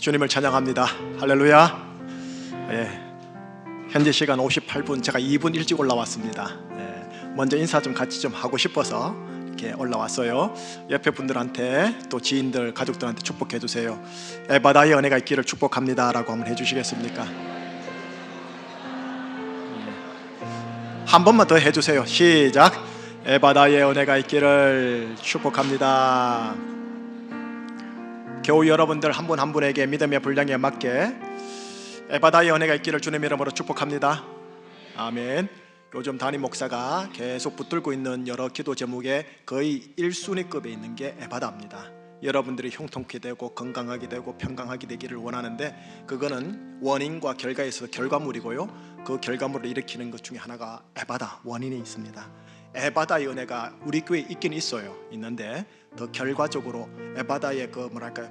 주님을 찬양합니다. 할렐루야. 현재 시간 58분, 제가 2분 일찍 올라왔습니다. 먼저 인사 좀 같이 좀 하고 싶어서 이렇게 올라왔어요. 옆에 분들한테 또 지인들, 가족들한테 축복해 주세요. 에바다의 은혜가 있기를 축복합니다 라고 한번 해주시겠습니까? 한 번만 더 해주세요. 시작. 에바다의 은혜가 있기를 축복합니다. 교우 여러분들 한 분 한 분에게 믿음의 분량에 맞게 에바다의 은혜가 있기를 주님 이름으로 축복합니다. 아멘. 요즘 담임 목사가 계속 붙들고 있는 여러 기도 제목에 거의 1순위급에 있는 게 에바다입니다. 여러분들이 형통케 되고 건강하게 되고 평강하게 되기를 원하는데, 그거는 원인과 결과에 있어서 결과물이고요, 그 결과물을 일으키는 것 중에 하나가 에바다, 원인이 있습니다. 에바다의 은혜가 우리 교회에 있긴 있어요. 있는데 더 결과적으로 에바다의 그 뭐랄까요,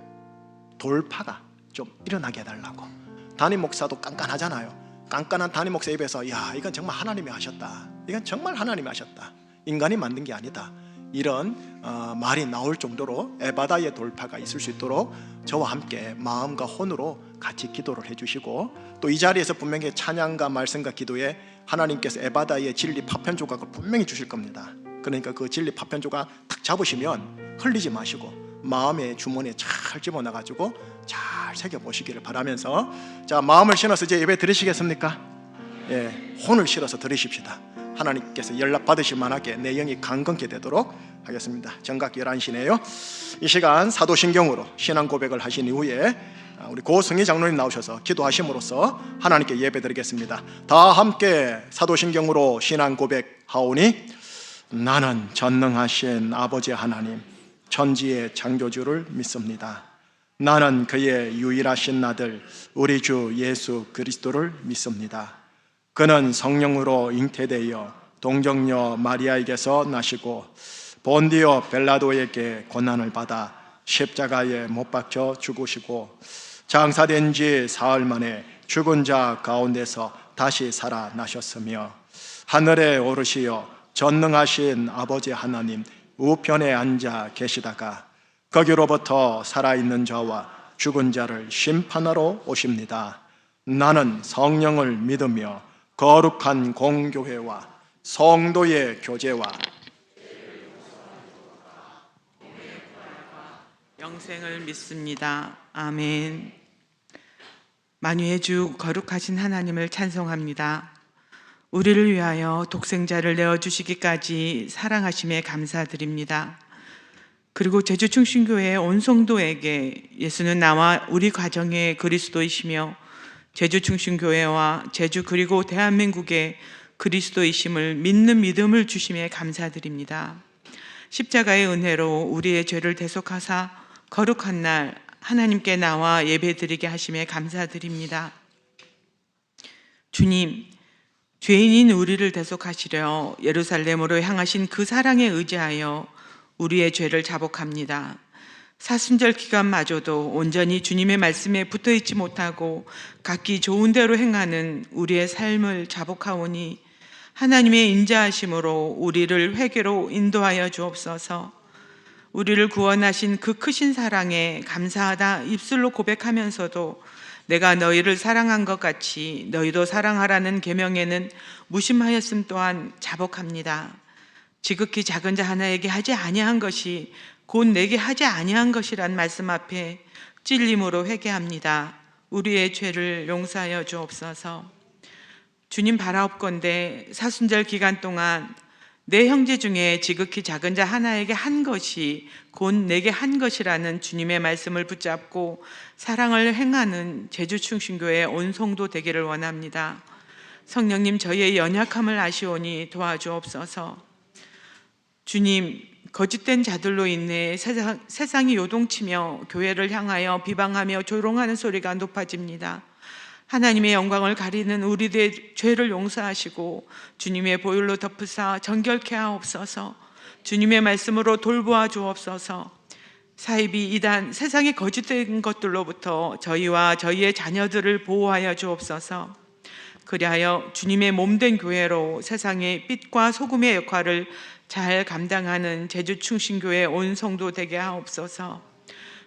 돌파가 좀 일어나게 해달라고. 담임 목사도 깐깐하잖아요. 깐깐한 담임 목사 입에서 야, 이건 정말 하나님이 하셨다, 이건 정말 하나님이 하셨다, 인간이 만든 게 아니다, 이런 말이 나올 정도로 에바다의 돌파가 있을 수 있도록 저와 함께 마음과 혼으로 같이 기도를 해주시고, 또 이 자리에서 분명히 찬양과 말씀과 기도에 하나님께서 에바다의 진리 파편 조각을 분명히 주실 겁니다. 그러니까 그 진리 파편 조각 탁 잡으시면 흘리지 마시고 마음의 주머니에 잘 집어넣어가지고 잘 새겨보시기를 바라면서, 자, 마음을 신어서 이제 예배 드리시겠습니까? 혼을 실어서 드리십시다. 하나님께서 연락 받으실 만하게 내 영이 강건케 되도록 하겠습니다. 정각 11시네요. 이 시간 사도신경으로 신앙 고백을 하신 이후에 우리 고승희 장로님 나오셔서 기도하심으로써 하나님께 예배 드리겠습니다. 다 함께 사도신경으로 신앙 고백하오니, 나는 전능하신 아버지 하나님 천지의 창조주를 믿습니다. 나는 그의 유일하신 아들 우리 주 예수 그리스도를 믿습니다. 그는 성령으로 잉태되어 동정녀 마리아에게서 나시고 본디오 벨라도에게 고난을 받아 십자가에 못 박혀 죽으시고 장사된 지 사흘 만에 죽은 자 가운데서 다시 살아나셨으며 하늘에 오르시어 전능하신 아버지 하나님 우편에 앉아 계시다가 거기로부터 살아있는 자와 죽은 자를 심판하러 오십니다. 나는 성령을 믿으며 거룩한 공교회와 성도의 교제와 영생을 믿습니다. 아멘. 만유의 주 거룩하신 하나님을 찬송합니다. 우리를 위하여 독생자를 내어주시기까지 사랑하심에 감사드립니다. 그리고 제주 충신교회 온 성도에게 예수는 나와 우리 가정의 그리스도이시며 제주 충신교회와 제주 그리고 대한민국의 그리스도이심을 믿는 믿음을 주심에 감사드립니다. 십자가의 은혜로 우리의 죄를 대속하사 거룩한 날 하나님께 나와 예배드리게 하심에 감사드립니다. 주님, 죄인인 우리를 대속하시려 예루살렘으로 향하신 그 사랑에 의지하여 우리의 죄를 자복합니다. 사순절 기간마저도 온전히 주님의 말씀에 붙어있지 못하고 각기 좋은 대로 행하는 우리의 삶을 자복하오니 하나님의 인자하심으로 우리를 회개로 인도하여 주옵소서. 우리를 구원하신 그 크신 사랑에 감사하다 입술로 고백하면서도 내가 너희를 사랑한 것 같이 너희도 사랑하라는 계명에는 무심하였음 또한 자복합니다. 지극히 작은 자 하나에게 하지 아니한 것이 곧 내게 하지 아니한 것이란 말씀 앞에 찔림으로 회개합니다. 우리의 죄를 용서하여 주옵소서. 주님 바라옵건대 사순절 기간 동안 내 형제 중에 지극히 작은 자 하나에게 한 것이 곧 내게 한 것이라는 주님의 말씀을 붙잡고 사랑을 행하는 제주 충신교회 온 성도 되기를 원합니다. 성령님, 저희의 연약함을 아시오니 도와주옵소서. 주님, 거짓된 자들로 인해 세상이 요동치며 교회를 향하여 비방하며 조롱하는 소리가 높아집니다. 하나님의 영광을 가리는 우리들의 죄를 용서하시고 주님의 보혈로 덮으사 정결케 하옵소서. 주님의 말씀으로 돌보아 주옵소서. 사이비 이단 세상의 거짓된 것들로부터 저희와 저희의 자녀들을 보호하여 주옵소서. 그리하여 주님의 몸된 교회로 세상의 빛과 소금의 역할을 잘 감당하는 제주 충신교회 온 성도 되게 하옵소서.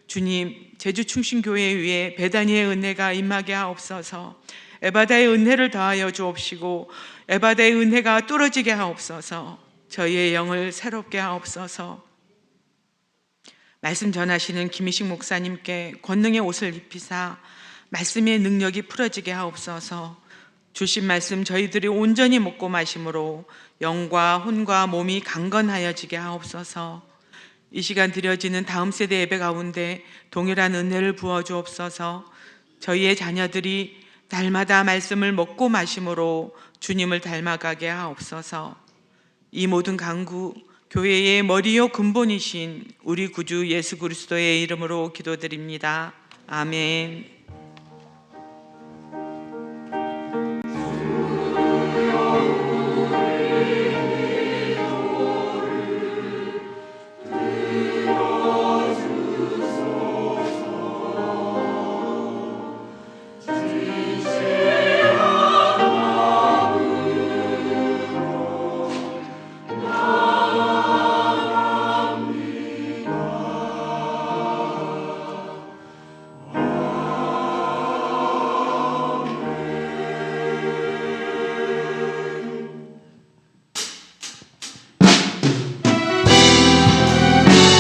주님, 제주 충신교회 위에 베다니의 은혜가 임하게 하옵소서. 에바다의 은혜를 더하여 주옵시고 에바다의 은혜가 뚫어지게 하옵소서. 저희의 영을 새롭게 하옵소서. 말씀 전하시는 김희식 목사님께 권능의 옷을 입히사 말씀의 능력이 풀어지게 하옵소서. 주신 말씀 저희들이 온전히 먹고 마심으로 영과 혼과 몸이 강건하여지게 하옵소서. 이 시간 드려지는 다음 세대 예배 가운데 동일한 은혜를 부어 주옵소서. 저희의 자녀들이 날마다 말씀을 먹고 마심으로 주님을 닮아가게 하옵소서. 이 모든 간구 교회의 머리요 근본이신 우리 구주 예수 그리스도의 이름으로 기도드립니다. 아멘.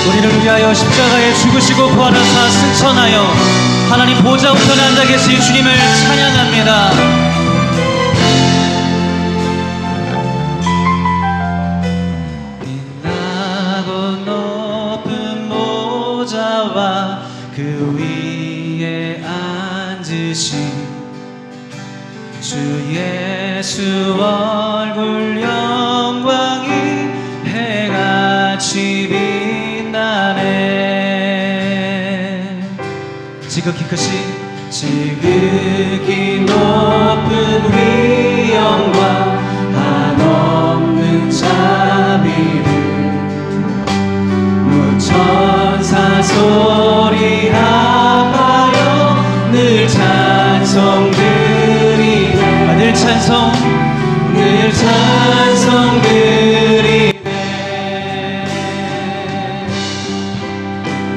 우리를 위하여 십자가에 죽으시고 부활하사 승천하여 하나님 보좌 우편에 앉아 계신 주님을 찬양합니다. 빛나고 높은 보좌와 그 위에 앉으신 주 예수 얼굴 영광이 해같이 빛나네. 지극히 크신 지극히 높은 위엄과 한없는 자비를 무천사 소리 합하여 늘 찬송드리네. 늘 찬송 늘 찬송드리네.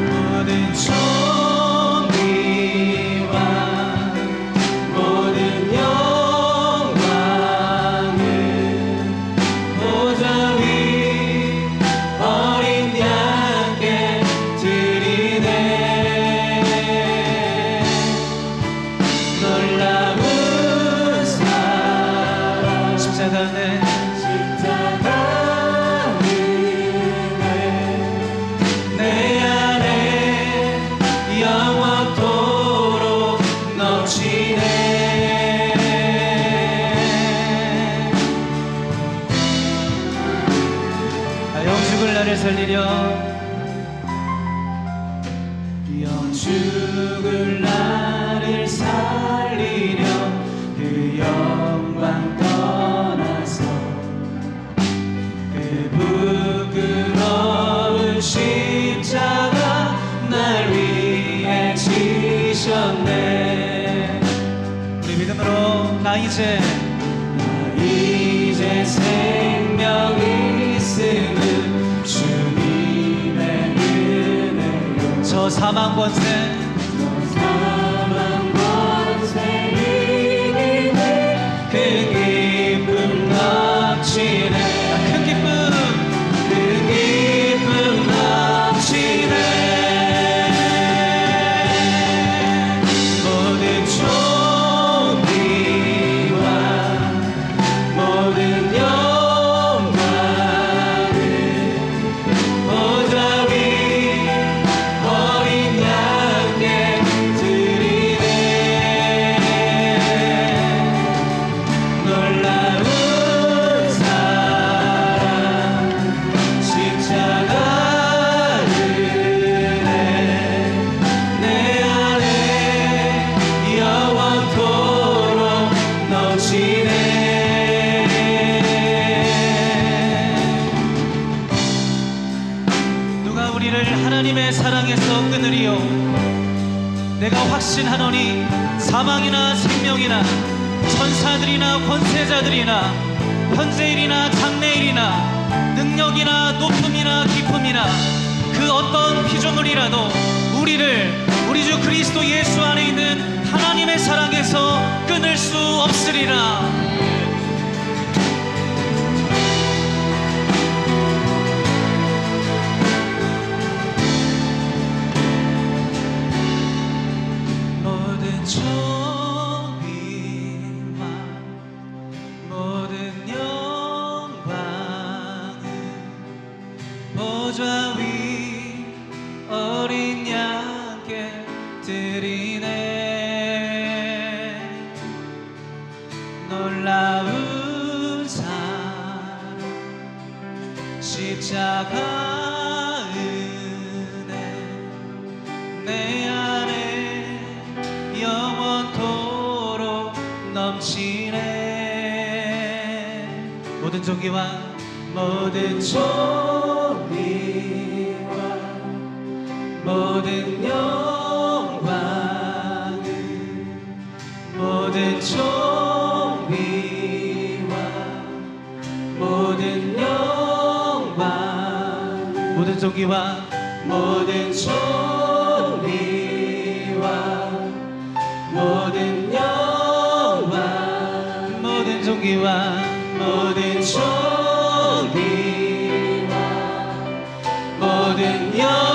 모든 존귀와 모든 영광은 보좌 위 어린 양께 드리네. 놀라운 사랑 십자가 내 안에 영원토록 넘치네. 영죽을 나를 살리려 영죽을 나를 살리려 그 영광 떠나서 그 부끄러운 십자가 날 위해 지셨네. 우리 믿음으로 나 이제 생명 있음은 주님의 은혜요. 저 사망 권세 이기네. 그 기쁨 넘치네. 큰 기쁨 넘치네. 모든 존귀와 모든 영광은 보좌 위 어린 양께 드리네. 놀라운 사랑 십자가를 내 안에 영원토록 넘치네. 누가 우리를 하나님의 사랑에서 끊으리요. 내가 확신하노니 사망이나 생명이나 천사들이나 권세자들이나 현재일이나 장래일이나 능력이나 높음이나 기쁨이나 그 어떤 피조물이라도 우리 우리를 우리 주 그리스도 예수 안에 있는 하나님의 사랑에서 끊을 수 없으리라. 모든 존귀와 모든 영광은 보좌 위 어린 양께 드리네. 놀라운 사랑 십자가 은혜 내 안에 영원토록 넘치네. 모든 존귀와 모든 존귀와 모든 영광은 모든 존귀와 모든 영광 모든 존귀와 모든 존귀와 모든 영광 모든 존귀와 모든 존귀와 모든 영광은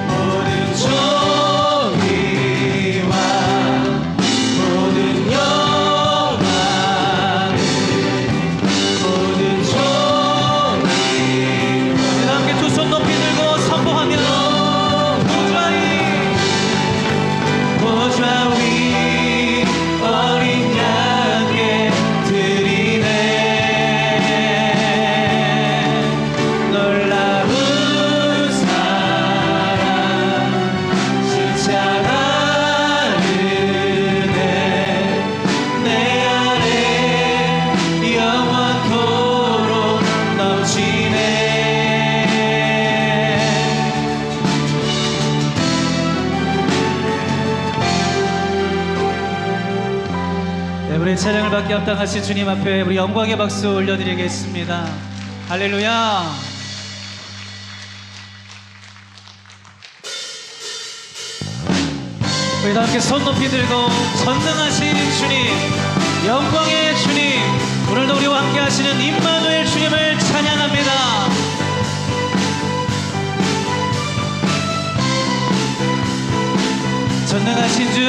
모든 존귀와 모든 영광은 모든 존귀와 함께 두 손 높이 들고 선포하며 보좌 위 어린 양께 드리네. 놀라운 사랑 십자가 은혜 내 안에 영원토록 넘치네. 네, 우리 찬양을 받게 합당하신 주님 앞에 우리 영광의 박수 올려드리겠습니다. 할렐루야. 우리 다 함께 손 높이 들고 전능하신 주님, 영광의 주님, 오늘도 우리와 함께 하시는 임마누엘 주님을 찬양합니다. 전능하신 주,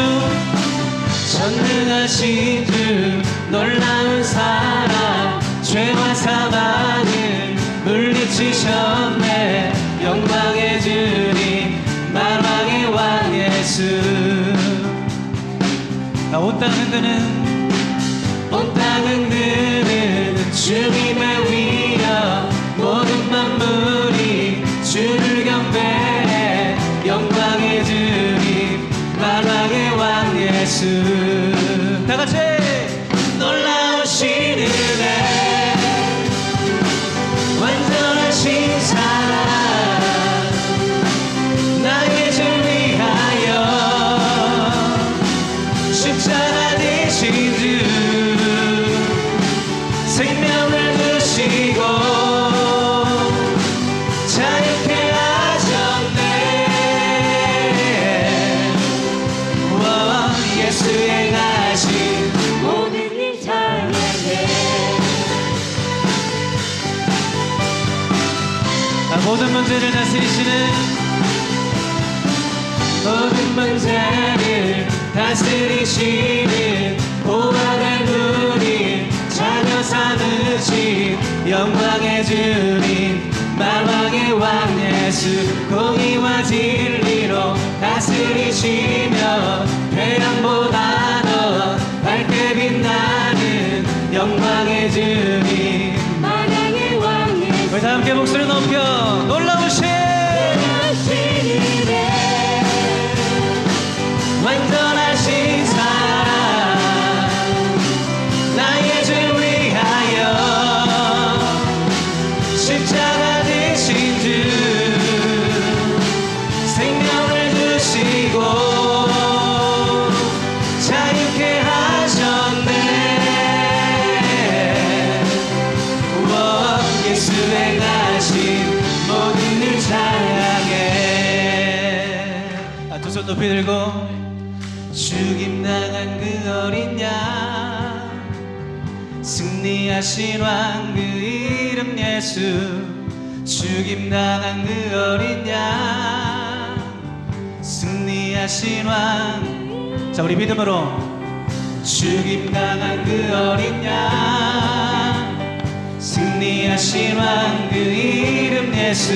전능하신 주, 놀라운 사랑, 죄와 사망을 물리치셨네. 영광의 주님, 만왕의 왕 예수. 온 땅 흔드는 온 땅 흔드는 주님의 위엄, 모든 만물이 주를 경배해. 영광의 주님, 만왕의 왕 예수. 다같이 놀라우신 은혜, 완전하신 사랑, 나의 주 위하여 십자가 되신 주, 생명을 주시고 자유케 하셨네. 예수 행하신 모든 일 찬양해. 모든 문제를 다스리시는 모든 문제를 다스리시는 보화를 누린 자녀 삼으신 영광의 주님, 만왕의 왕 예수. 공의와 진리로 다스리시며 태양보다 더 밝게 빛나는 영광의 주님, 만왕의 왕 예수. 우리 다 함께 목소리 높여 놀라우신 은혜, 완전하신 사랑, 나의 주 위하여 십자가 되신 주, 생명을 주시고 자유케 하셨네. 우와, 예수 행하신 죽임당한 그 어린 양 승리하신 왕 그 이름 예수 죽임당한 그 어린 양 승리하신 왕 자 우리 믿음으로 죽임당한 그 어린 양 승리하신 왕 그 이름 예수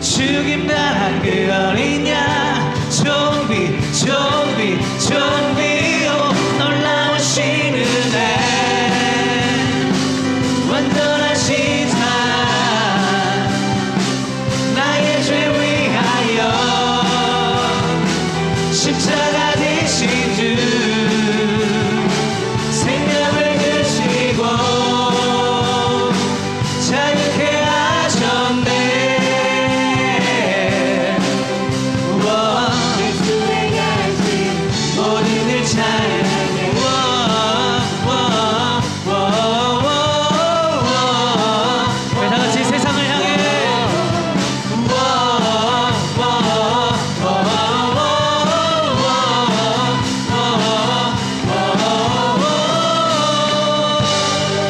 죽임당한 그 어린 양 존귀 존귀 존귀요 놀라우신 은혜 완전하신 사 나의 죄 위하여 십자가 되신 주 생명을 주시고 자유케 하셨네 예수의 가신 모든 일 찬양해 우리 다 같이 세상을 향해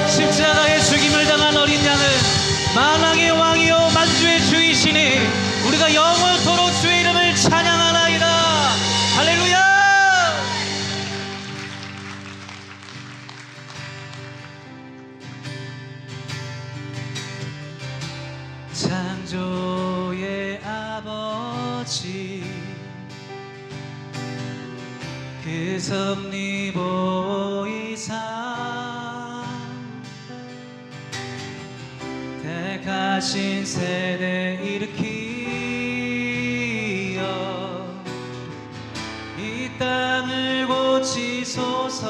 십자가의 죽임을 당한 어린 양은 만왕의 왕이요 만주의 주이시니 우리가 영원토록 주의 이름을 찬양하나이다. 할렐루야. 창조의 아버지 그 섭리보이사 택하신 세대 일으키어 이 땅을 고치소서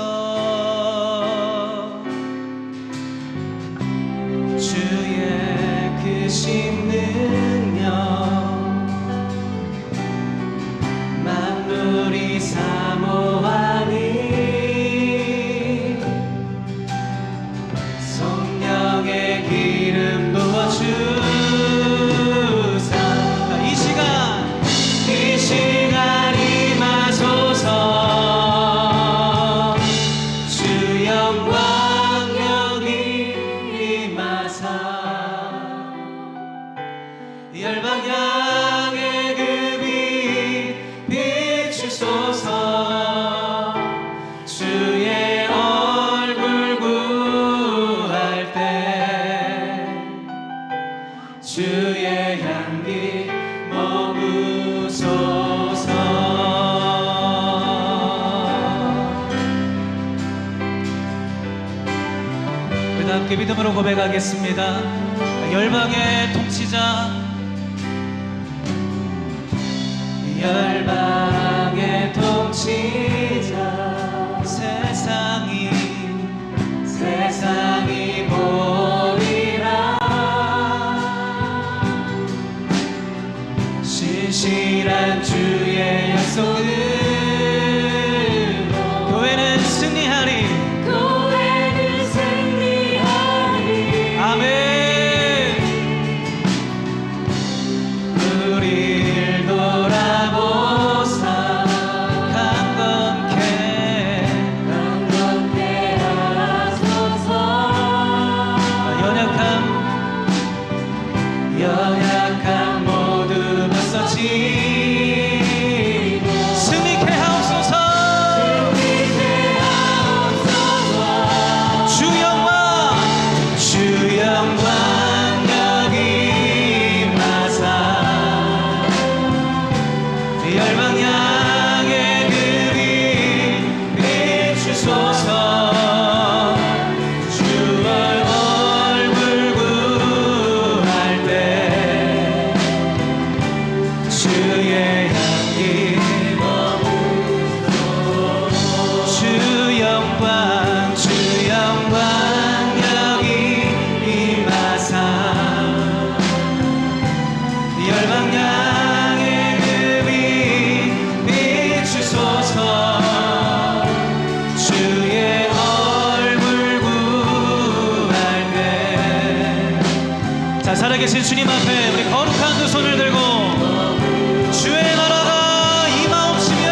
주의 크신 능력 만물이 사모하니 성령의 기름 부어주사 이 시간 임하소서 주 영광 여기 임하사 열방 향해 그 빛 비추소서 주의 얼굴 구할 때 주의 향기 머무소서 우리 다 함께 믿음으로 고백하겠습니다. 열방의 통치자 열방의 통치자 세상이 보리라 신실한 주의 약속으로 교회는 승리하리 아멘. 우리를 돌아보사 강건케 하소서 연약함 모두 벗어지고 승리케 하옵소서 주 영광 여기 임하사 열방 향해 그 빛 비추소서 주의 얼굴 구할 때 주의 향기 머무소서 주 영광 여기 임하사 열방 향해 그 빛 비추소서 주의 얼굴 구할 때 자 살아계신 주님 앞에 우리 거룩한 두 손을 들고 주의 나라가 임하옵시며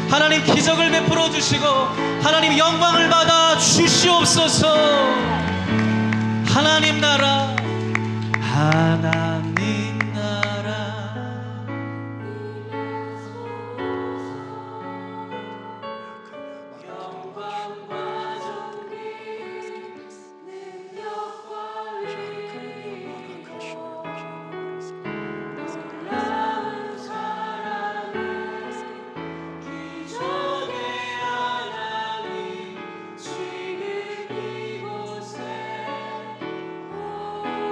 하나님 기적을 베풀어 주시고 하나님 영광을 받아 주시옵소서. 하나님 나라 하나님 나라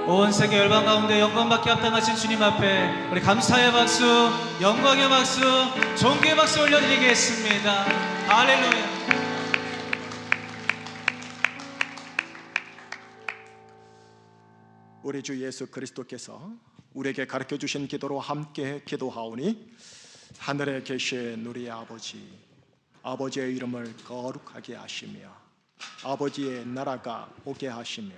온 세계 열방 가운데 영광받게 합당하신 주님 앞에 우리 감사의 박수, 영광의 박수, 존귀의 박수 올려드리겠습니다. 할렐루야. 우리 주 예수 그리스도께서 우리에게 가르쳐 주신 기도로 함께 기도하오니 하늘에 계신 우리 아버지의 이름을 거룩하게 하시며 아버지의 나라가 오게 하시며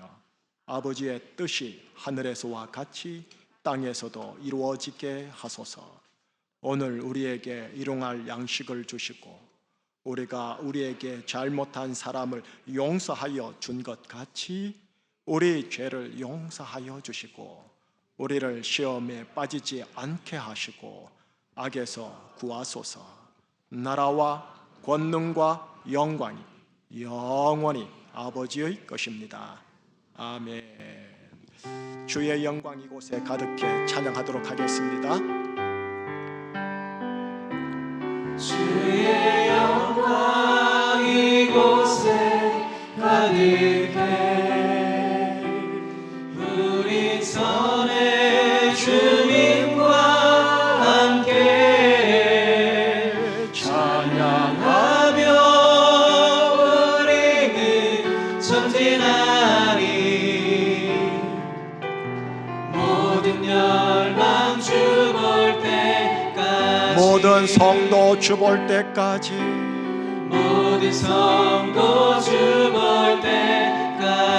아버지의 뜻이 하늘에서와 같이 땅에서도 이루어지게 하소서. 오늘 우리에게 일용할 양식을 주시고 우리가 우리에게 잘못한 사람을 용서하여 준 것 같이 우리 죄를 용서하여 주시고 우리를 시험에 빠지지 않게 하시고 악에서 구하소서. 나라와 권능과 영광이 영원히 아버지의 것입니다. 아멘. 주의 영광 이곳에 가득해 찬양하도록 하겠습니다. 주의 영광 이곳에 가득해 우리 전에 주님과 함께 찬양하며 우리는 전진하리. 모든 열방 주볼 때까지 모든 성도 주볼 때까지 모든 성도 주볼 때까지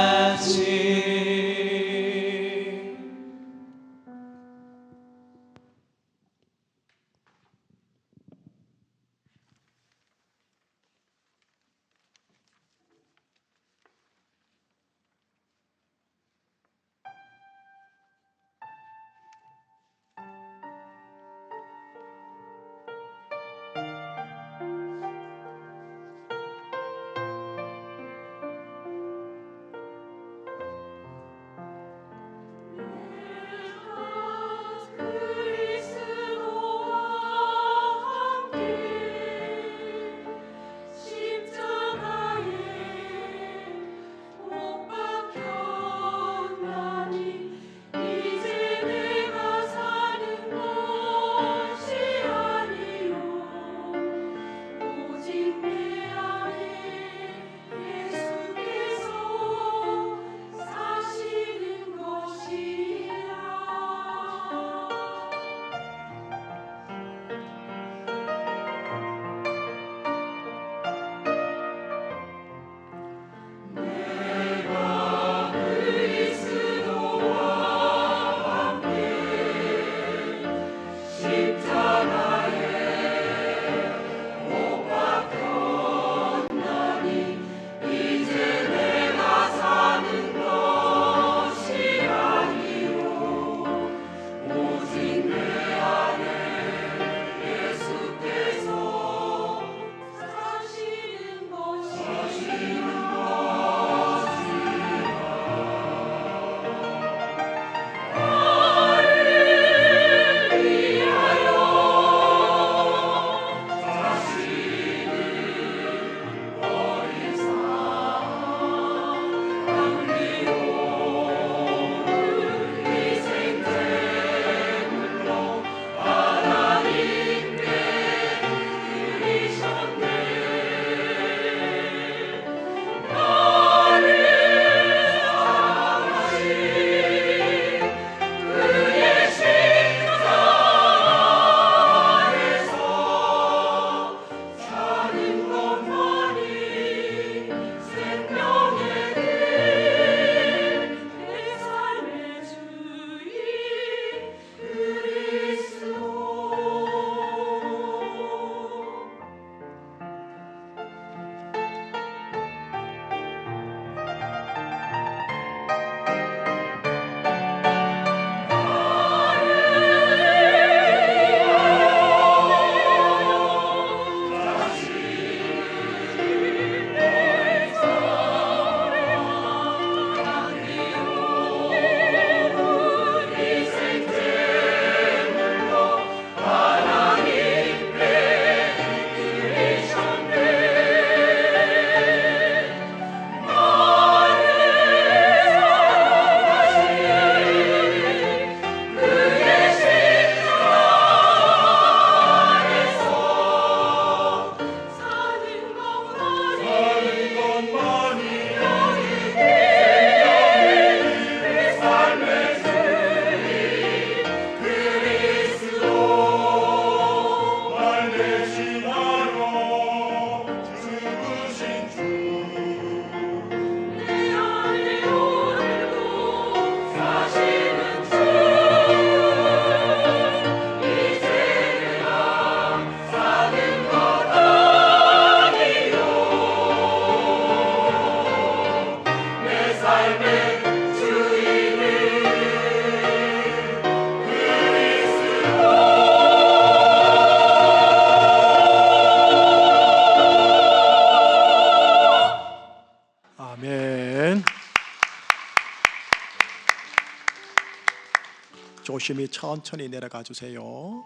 조심히 천천히 내려가 주세요.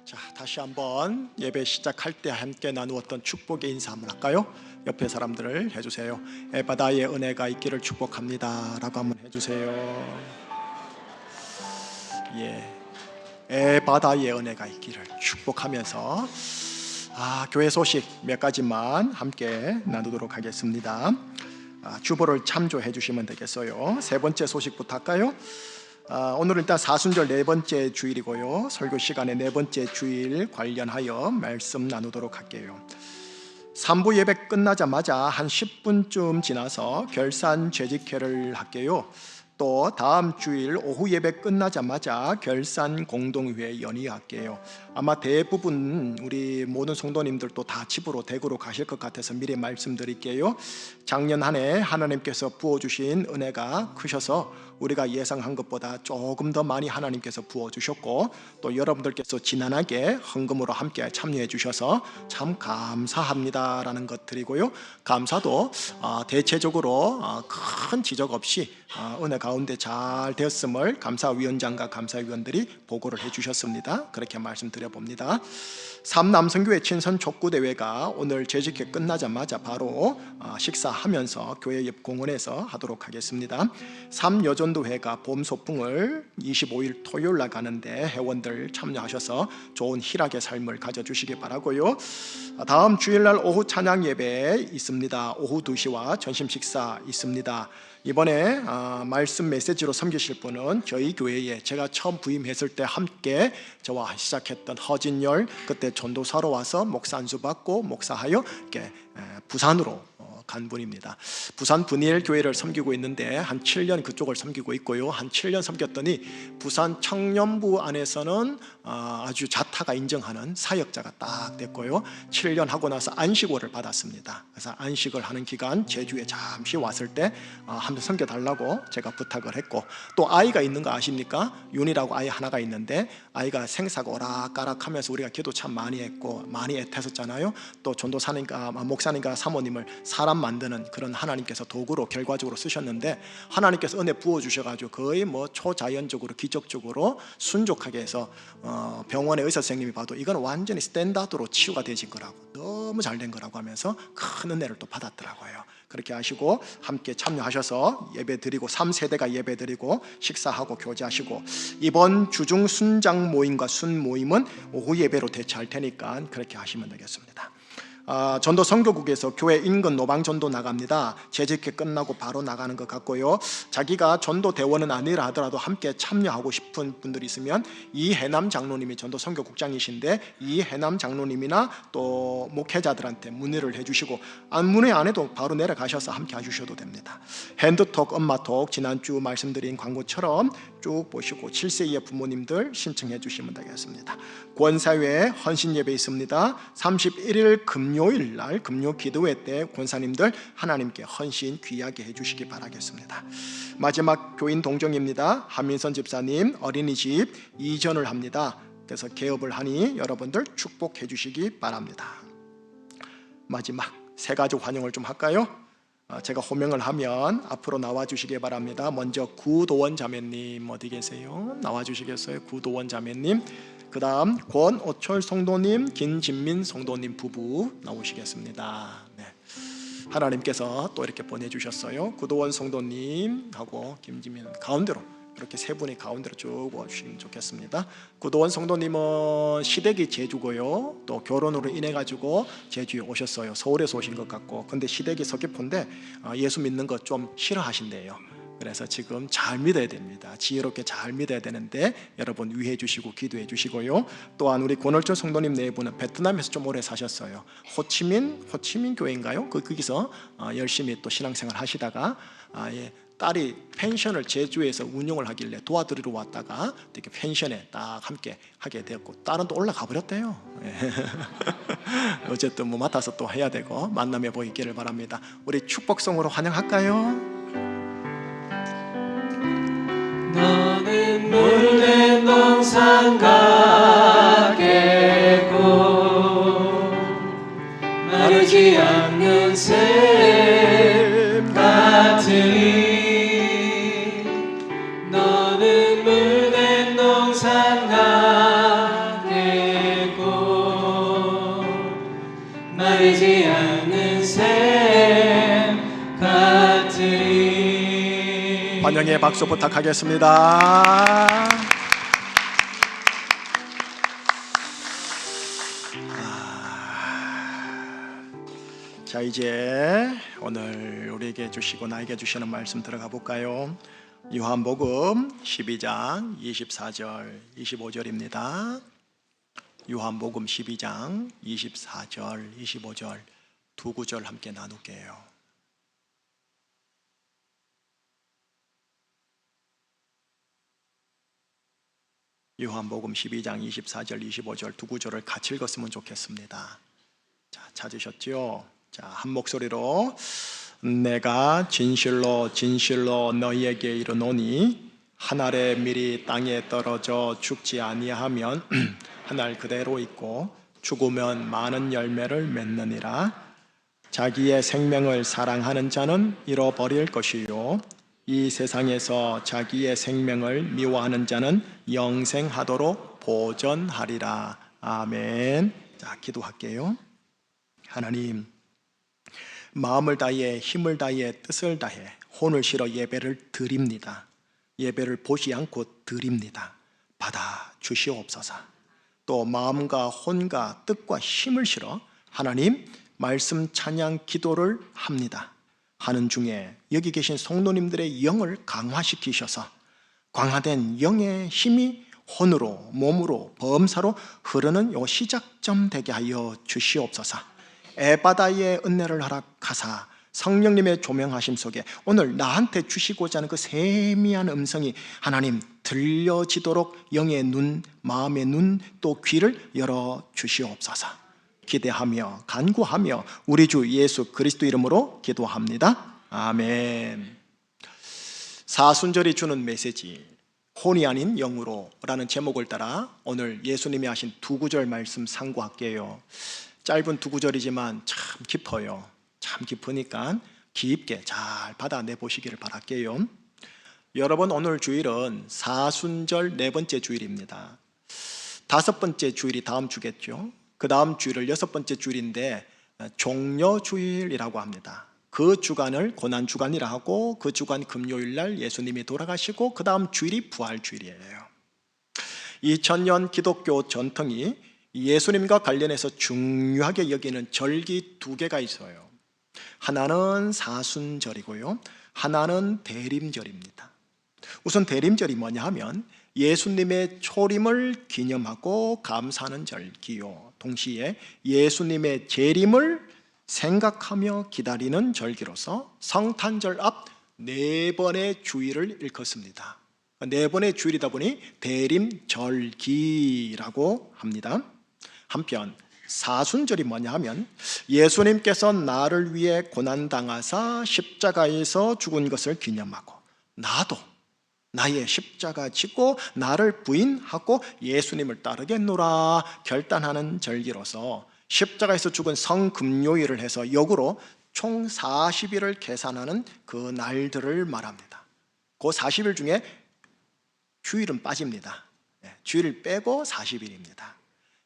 자, 다시 한번 예배 시작할 때 함께 나누었던 축복의 인사 한번 할까요? 옆에 사람들을 해주세요. 에바다의 은혜가 있기를 축복합니다 라고 한번 해주세요. 예, 에바다의 은혜가 있기를 축복하면서 교회 소식 몇 가지만 함께 나누도록 하겠습니다. 주보를 참조해 주시면 되겠어요. 세 번째 소식부터 할까요? 오늘은 일단 사순절 네 번째 주일이고요. 설교 시간에 네 번째 주일 관련하여 말씀 나누도록 할게요. 3부 예배 끝나자마자 한 10분쯤 지나서 결산 재직회를 할게요. 또 다음 주일 오후 예배 끝나자마자 결산 공동회에 연희할게요. 아마 대부분 우리 모든 성도님들도 다 집으로 댁으로 가실 것 같아서 미리 말씀드릴게요. 작년 한 해 하나님께서 부어주신 은혜가 크셔서 우리가 예상한 것보다 조금 더 많이 하나님께서 부어주셨고, 또 여러분들께서 지난하게 헌금으로 함께 참여해 주셔서 참 감사합니다라는 것 드리고요. 감사도 대체적으로 큰 지적 없이 은혜 가운데 잘 되었음을 감사위원장과 감사위원들이 보고를 해주셨습니다. 그렇게 말씀드려봅니다. 3남성교회 친선 촉구대회가 오늘 재직회 끝나자마자 바로 식사하면서 교회 옆 공원에서 하도록 하겠습니다. 3여전도회가 봄 소풍을 25일 토요일 날 가는데 회원들 참여하셔서 좋은 희락의 삶을 가져주시기 바라고요. 다음 주일날 오후 찬양 예배 있습니다. 오후 2시와 점심 식사 있습니다. 이번에 말씀 메시지로 섬기실 분은 저희 교회에 제가 처음 부임했을 때 함께 저와 시작했던 허진열, 그때 전도사로 와서 목사 안수 받고 목사하여 이렇게 부산으로 간 분입니다. 부산 분일 교회를 섬기고 있는데 한 7년 그쪽을 섬기고 있고요. 한 7년 섬겼더니 부산 청년부 안에서는 아주 자타가 인정하는 사역자가 딱 됐고요. 7년 하고 나서 안식월을 받았습니다. 그래서 안식을 하는 기간 제주에 잠시 왔을 때 한번 섬겨달라고 제가 부탁을 했고, 또 아이가 있는 거 아십니까? 윤이라고 아이 하나가 있는데 아이가 생사가 오락가락하면서 우리가 기도 참 많이 했고 많이 애태웠잖아요. 또 전도사님과 목사님과 사모님을 사람 만드는 그런 하나님께서 도구로 결과적으로 쓰셨는데, 하나님께서 은혜 부어주셔가지고 거의 뭐 초자연적으로 기적적으로 순족하게 해서 병원의 의사 선생님이 봐도 이건 완전히 스탠다드로 치유가 되신 거라고, 너무 잘 된 거라고 하면서 큰 은혜를 또 받았더라고요. 그렇게 하시고 함께 참여하셔서 예배 드리고 3세대가 예배 드리고 식사하고 교제하시고, 이번 주중 순장 모임과 순 모임은 오후 예배로 대체할 테니까 그렇게 하시면 되겠습니다. 전도 선교국에서 교회 인근 노방 전도 나갑니다. 재직회 끝나고 바로 나가는 것 같고요. 자기가 전도 대원은 아니라 하더라도 함께 참여하고 싶은 분들이 있으면 이해남 장로님이 전도 선교국장이신데 이해남 장로님이나 또 목회자들한테 문의를 해주시고, 문의 안 해도 바로 내려가셔서 함께 해주셔도 됩니다. 핸드톡, 엄마톡 지난주 말씀드린 광고처럼 쭉 보시고 7세 이하 부모님들 신청해 주시면 되겠습니다. 권사회 헌신 예배 있습니다. 31일 금요일 날 금요 기도회 때 권사님들 하나님께 헌신 귀하게 해주시기 바라겠습니다. 마지막 교인 동정입니다. 한민선 집사님 어린이집 이전을 합니다. 그래서 개업을 하니 여러분들 축복해 주시기 바랍니다. 마지막 세 가지 환영을 좀 할까요? 제가 호명을 하면 앞으로 나와 주시기 바랍니다. 먼저 구도원 자매님 어디 계세요? 나와 주시겠어요? 구도원 자매님. 그 다음 권오철 성도님, 김진민 성도님 부부 나오시겠습니다. 네. 하나님께서 또 이렇게 보내주셨어요. 구도원 성도님하고 김진민 가운데로 이렇게 세 분이 가운데로 쭉 와주시면 좋겠습니다. 구도원 성도님은 시댁이 제주고요. 또 결혼으로 인해 가지고 제주에 오셨어요. 서울에서 오신 것 같고, 근데 시댁이 서귀포인데 예수 믿는 거 좀 싫어하신대요. 그래서 지금 잘 믿어야 됩니다. 지혜롭게 잘 믿어야 되는데 여러분 위해 주시고 기도해 주시고요. 또한 우리 권월철 성도님 네 분은 베트남에서 좀 오래 사셨어요. 호치민 교회인가요? 거기서 열심히 또 신앙생활 하시다가 딸이 펜션을 제주에서 운영을 하길래 도와드리러 왔다가 이렇게 펜션에 딱 함께 하게 되었고, 딸은 또 올라가 버렸대요. 어쨌든 뭐 맡아서 또 해야 되고 만남해 보이기를 바랍니다. 우리 축복성으로 환영할까요? 너는 물된 동산 같겠고 마르지 않는 샘 같으니, 너는 물된 환영의 박수 부탁하겠습니다. 자, 이제 오늘 우리에게 주시고 나에게 주시는 말씀 들어가 볼까요? 요한복음 12장 24절 25절입니다. 요한복음 12장 24절 25절 두 구절 함께 나눌게요. 요한복음 12장 24절 25절 두 구절을 같이 읽었으면 좋겠습니다. 자, 찾으셨죠? 자, 한 목소리로 내가 진실로 진실로 너희에게 이르노니 한 알의 밀이 땅에 떨어져 죽지 아니하면 한 알 그대로 있고 죽으면 많은 열매를 맺느니라. 자기의 생명을 사랑하는 자는 잃어버릴 것이요 이 세상에서 자기의 생명을 미워하는 자는 영생하도록 보전하리라. 아멘. 자, 기도할게요. 하나님, 마음을 다해 힘을 다해 뜻을 다해 혼을 실어 예배를 드립니다. 예배를 보지 않고 드립니다. 받아 주시옵소서. 또 마음과 혼과 뜻과 힘을 실어 하나님 말씀 찬양 기도를 합니다. 하는 중에 여기 계신 성도님들의 영을 강화시키셔서 강화된 영의 힘이 혼으로 몸으로 범사로 흐르는 요 시작점 되게 하여 주시옵소서. 에바다의 은혜를 허락하사 성령님의 조명하심 속에 오늘 나한테 주시고자 하는 그 세미한 음성이 하나님 들려지도록 영의 눈, 마음의 눈, 또 귀를 열어 주시옵소서. 기대하며 간구하며 우리 주 예수 그리스도 이름으로 기도합니다. 아멘. 사순절이 주는 메시지 혼이 아닌 영으로 라는 제목을 따라 오늘 예수님이 하신 두 구절 말씀 상고할게요. 짧은 두 구절이지만 참 깊어요. 참 깊으니까 깊게 잘 받아내 보시기를 바랄게요. 여러분, 오늘 주일은 사순절 네 번째 주일입니다. 다섯 번째 주일이 다음 주겠죠. 그 다음 주일을 여섯 번째 주일인데 종려주일이라고 합니다. 그 주간을 고난주간이라 하고 그 주간 금요일날 예수님이 돌아가시고 그 다음 주일이 부활주일이에요. 2000년 기독교 전통이 예수님과 관련해서 중요하게 여기는 절기 두 개가 있어요. 하나는 사순절이고요, 하나는 대림절입니다. 우선 대림절이 뭐냐 하면 예수님의 초림을 기념하고 감사하는 절기요, 동시에 예수님의 재림을 생각하며 기다리는 절기로서 성탄절 앞 네 번의 주일을 일컫습니다. 네 번의 주일이다 보니 대림절기라고 합니다. 한편 사순절이 뭐냐 하면 예수님께서 나를 위해 고난당하사 십자가에서 죽은 것을 기념하고 나도 나의 십자가 지고 나를 부인하고 예수님을 따르겠노라 결단하는 절기로서 십자가에서 죽은 성금요일을 해서 역으로 총 40일을 계산하는 그 날들을 말합니다. 그 40일 중에 주일은 빠집니다. 주일을 빼고 40일입니다.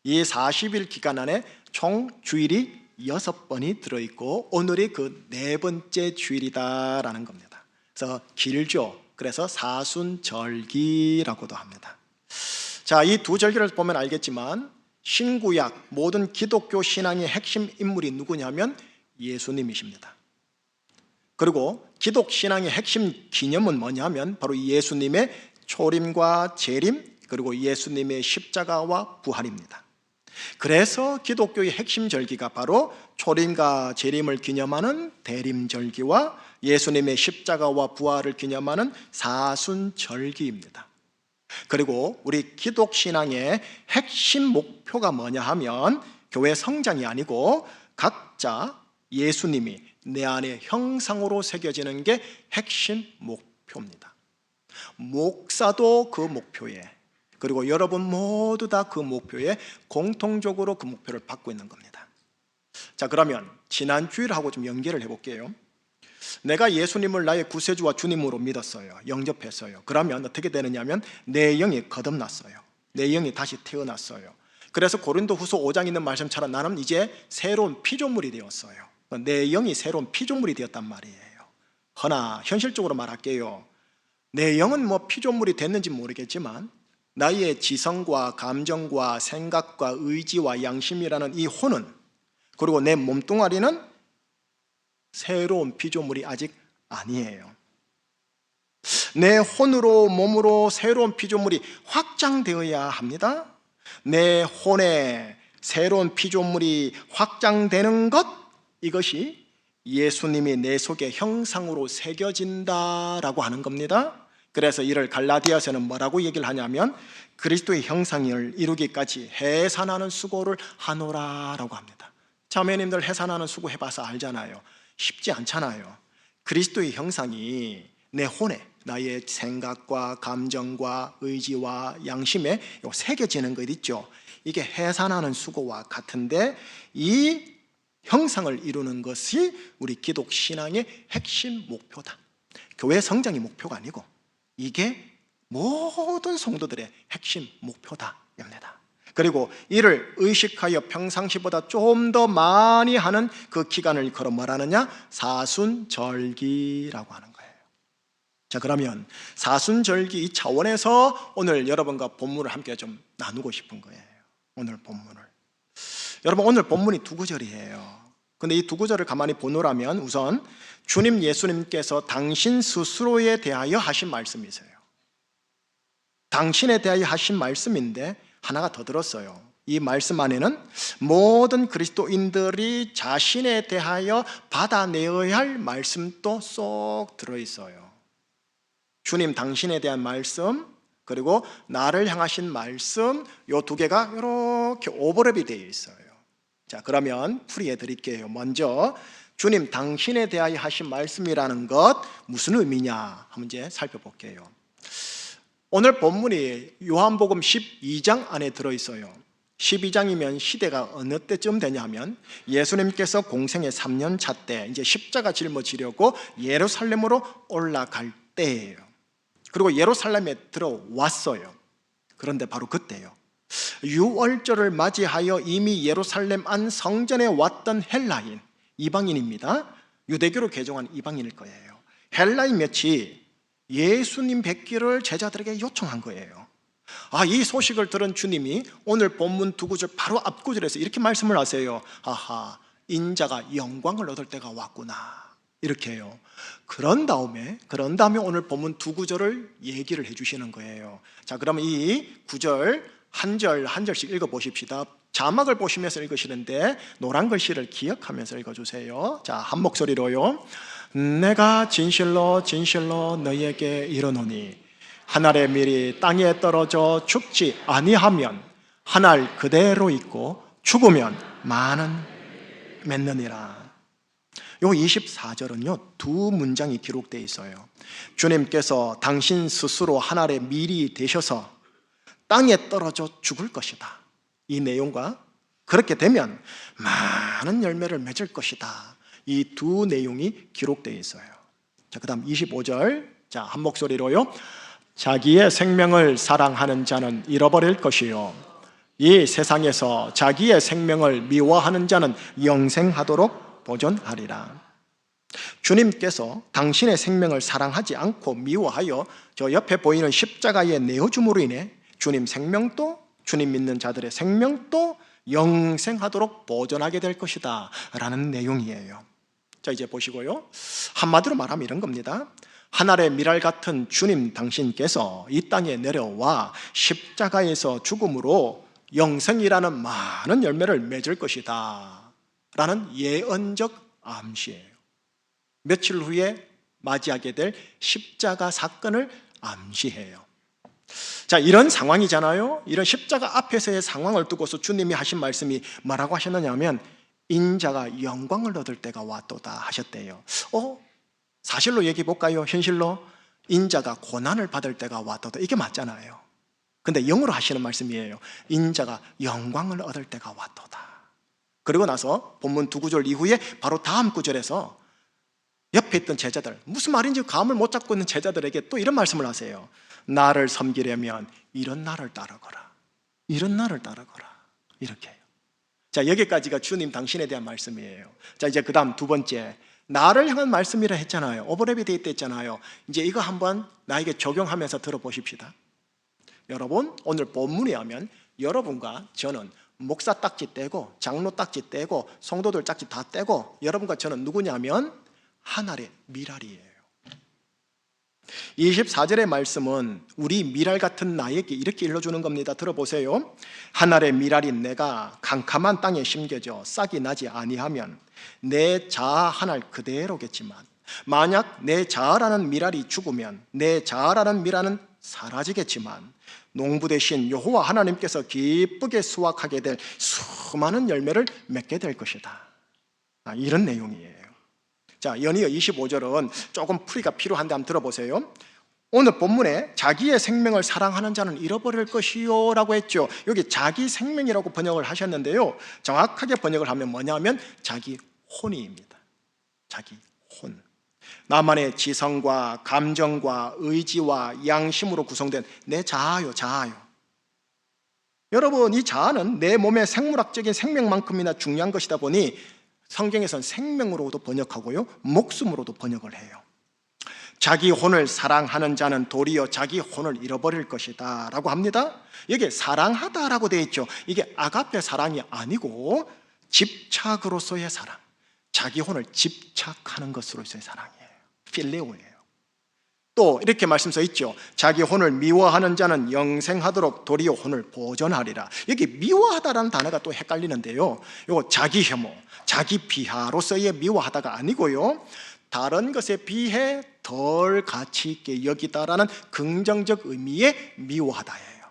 이 40일 기간 안에 총 주일이 6번이 들어있고 오늘이 그 네 번째 주일이다라는 겁니다. 그래서 길죠. 그래서 사순절기라고도 합니다. 자, 이 두 절기를 보면 알겠지만 신구약 모든 기독교 신앙의 핵심 인물이 누구냐면 예수님이십니다. 그리고 기독 신앙의 핵심 기념은 뭐냐면 바로 예수님의 초림과 재림 그리고 예수님의 십자가와 부활입니다. 그래서 기독교의 핵심 절기가 바로 초림과 재림을 기념하는 대림절기와 예수님의 십자가와 부활을 기념하는 사순절기입니다. 그리고 우리 기독 신앙의 핵심 목표가 뭐냐 하면 교회 성장이 아니고 각자 예수님이 내 안에 형상으로 새겨지는 게 핵심 목표입니다. 목사도 그 목표에, 그리고 여러분 모두 다 그 목표에 공통적으로 그 목표를 받고 있는 겁니다. 자, 그러면 지난 주일하고 좀 연계를 해볼게요. 내가 예수님을 나의 구세주와 주님으로 믿었어요. 영접했어요. 그러면 어떻게 되느냐면 내 영이 거듭났어요. 내 영이 다시 태어났어요. 그래서 고린도후서 5장 있는 말씀처럼 나는 이제 새로운 피조물이 되었어요. 내 영이 새로운 피조물이 되었단 말이에요. 허나 현실적으로 말할게요. 내 영은 뭐 피조물이 됐는지 모르겠지만 나의 지성과 감정과 생각과 의지와 양심이라는 이 혼은, 그리고 내 몸뚱아리는 새로운 피조물이 아직 아니에요. 내 혼으로 몸으로 새로운 피조물이 확장되어야 합니다. 내 혼에 새로운 피조물이 확장되는 것, 이것이 예수님이 내 속에 형상으로 새겨진다라고 하는 겁니다. 그래서 이를 갈라디아서는 뭐라고 얘기를 하냐면 그리스도의 형상을 이루기까지 해산하는 수고를 하노라라고 합니다. 자매님들, 해산하는 수고 해봐서 알잖아요. 쉽지 않잖아요. 그리스도의 형상이 내 혼에, 나의 생각과 감정과 의지와 양심에 새겨지는 것 있죠. 이게 해산하는 수고와 같은데, 이 형상을 이루는 것이 우리 기독 신앙의 핵심 목표다. 교회 성장이 목표가 아니고 이게 모든 성도들의 핵심 목표다입니다. 그리고 이를 의식하여 평상시보다 좀 더 많이 하는 그 기간을 걸어 뭐라느냐? 사순절기라고 하는 거예요. 자, 그러면 사순절기 이 차원에서 오늘 여러분과 본문을 함께 좀 나누고 싶은 거예요. 오늘 본문을. 여러분, 오늘 본문이 두 구절이에요. 근데 이 두 구절을 가만히 보노라면 우선 주님 예수님께서 당신 스스로에 대하여 하신 말씀이세요. 당신에 대하여 하신 말씀인데 하나가 더 들었어요. 이 말씀 안에는 모든 그리스도인들이 자신에 대하여 받아내어야 할 말씀도 쏙 들어있어요. 주님 당신에 대한 말씀, 그리고 나를 향하신 말씀, 이 두 개가 이렇게 오버랩이 되어 있어요. 자, 그러면 풀이해 드릴게요. 먼저 주님 당신에 대하여 하신 말씀이라는 것 무슨 의미냐 한번 이제 살펴볼게요. 오늘 본문이 요한복음 12장 안에 들어있어요. 12장이면 시대가 어느 때쯤 되냐면 예수님께서 공생의 3년 차 때 이제 십자가 짊어지려고 예루살렘으로 올라갈 때예요. 그리고 예루살렘에 들어왔어요. 그런데 바로 그때요, 유월절을 맞이하여 이미 예루살렘 안 성전에 왔던 헬라인, 이방인입니다. 유대교로 개종한 이방인일 거예요. 헬라인 몇이 예수님 뵙기를 제자들에게 요청한 거예요. 이 소식을 들은 주님이 오늘 본문 두 구절 바로 앞 구절에서 이렇게 말씀을 하세요. 아하, 인자가 영광을 얻을 때가 왔구나, 이렇게 해요. 그런 다음에 오늘 본문 두 구절을 얘기를 해주시는 거예요. 자, 그러면 이 구절 한 절 한 절씩 읽어보십시다. 자막을 보시면서 읽으시는데 노란 글씨를 기억하면서 읽어주세요. 자, 한 목소리로요. 내가 진실로 진실로 너희에게 이르노니 한 알의 밀이 땅에 떨어져 죽지 아니하면 한 알 그대로 있고 죽으면 많은 맺느니라. 요 24절은요 두 문장이 기록되어 있어요. 주님께서 당신 스스로 한 알의 밀이 되셔서 땅에 떨어져 죽을 것이다, 이 내용과 그렇게 되면 많은 열매를 맺을 것이다, 이 두 내용이 기록되어 있어요. 자, 그 다음 25절, 자, 한 목소리로요. 자기의 생명을 사랑하는 자는 잃어버릴 것이요 이 세상에서 자기의 생명을 미워하는 자는 영생하도록 보존하리라. 주님께서 당신의 생명을 사랑하지 않고 미워하여 저 옆에 보이는 십자가에 내어줌으로 인해 주님 생명도, 주님 믿는 자들의 생명도 영생하도록 보존하게 될 것이다 라는 내용이에요. 자, 이제 보시고요, 한마디로 말하면 이런 겁니다. 하늘의 미랄 같은 주님 당신께서 이 땅에 내려와 십자가에서 죽음으로 영생이라는 많은 열매를 맺을 것이다 라는 예언적 암시예요. 며칠 후에 맞이하게 될 십자가 사건을 암시해요. 자, 이런 상황이잖아요. 이런 십자가 앞에서의 상황을 두고서 주님이 하신 말씀이 뭐라고 하셨느냐 하면 인자가 영광을 얻을 때가 왔도다 하셨대요. 사실로 얘기해 볼까요? 현실로 인자가 고난을 받을 때가 왔도다, 이게 맞잖아요. 근데 영어로 하시는 말씀이에요. 인자가 영광을 얻을 때가 왔도다. 그리고 나서 본문 두 구절 이후에 바로 다음 구절에서 옆에 있던 제자들, 무슨 말인지 감을 못 잡고 있는 제자들에게 또 이런 말씀을 하세요. 나를 섬기려면 이런 나를 따르거라, 이런 나를 따르거라, 이렇게 해요. 자, 여기까지가 주님 당신에 대한 말씀이에요. 자, 이제 그 다음 두 번째, 나를 향한 말씀이라 했잖아요. 오버랩이 되어 있댔잖아요. 이제 이거 한번 나에게 적용하면서 들어보십시다. 여러분, 오늘 본문에 하면 여러분과 저는 목사 딱지 떼고 장로 딱지 떼고 성도들 딱지 다 떼고 여러분과 저는 누구냐면 하늘의 미랄이에요. 24절의 말씀은 우리 미랄 같은 나에게 이렇게 일러주는 겁니다. 들어보세요. 하늘의 미랄인 내가 캄캄한 땅에 심겨져 싹이 나지 아니하면 내 자아 하늘 그대로겠지만 만약 내 자아라는 미랄이 죽으면 내 자아라는 미랄은 사라지겠지만 농부 대신 여호와 하나님께서 기쁘게 수확하게 될 수많은 열매를 맺게 될 것이다. 이런 내용이에요. 자, 연이어 25절은 조금 풀이가 필요한데 한번 들어보세요. 오늘 본문에 자기의 생명을 사랑하는 자는 잃어버릴 것이요 라고 했죠. 여기 자기 생명이라고 번역을 하셨는데요, 정확하게 번역을 하면 뭐냐면 자기 혼입니다. 자기 혼. 나만의 지성과 감정과 의지와 양심으로 구성된 내 자아요, 자아요. 여러분, 이 자아는 내 몸의 생물학적인 생명만큼이나 중요한 것이다 보니 성경에서는 생명으로도 번역하고요, 목숨으로도 번역을 해요. 자기 혼을 사랑하는 자는 도리어 자기 혼을 잃어버릴 것이다 라고 합니다. 여기에 사랑하다라고 되어 있죠. 이게 아가페 사랑이 아니고 집착으로서의 사랑, 자기 혼을 집착하는 것으로서의 사랑이에요. 필레오예요. 또 이렇게 말씀써 있죠. 자기 혼을 미워하는 자는 영생하도록 도리어 혼을 보존하리라. 여기 미워하다라는 단어가 또 헷갈리는데요, 이거 자기 혐오, 자기 비하로서의 미워하다가 아니고요, 다른 것에 비해 덜 가치 있게 여기다라는 긍정적 의미의 미워하다예요.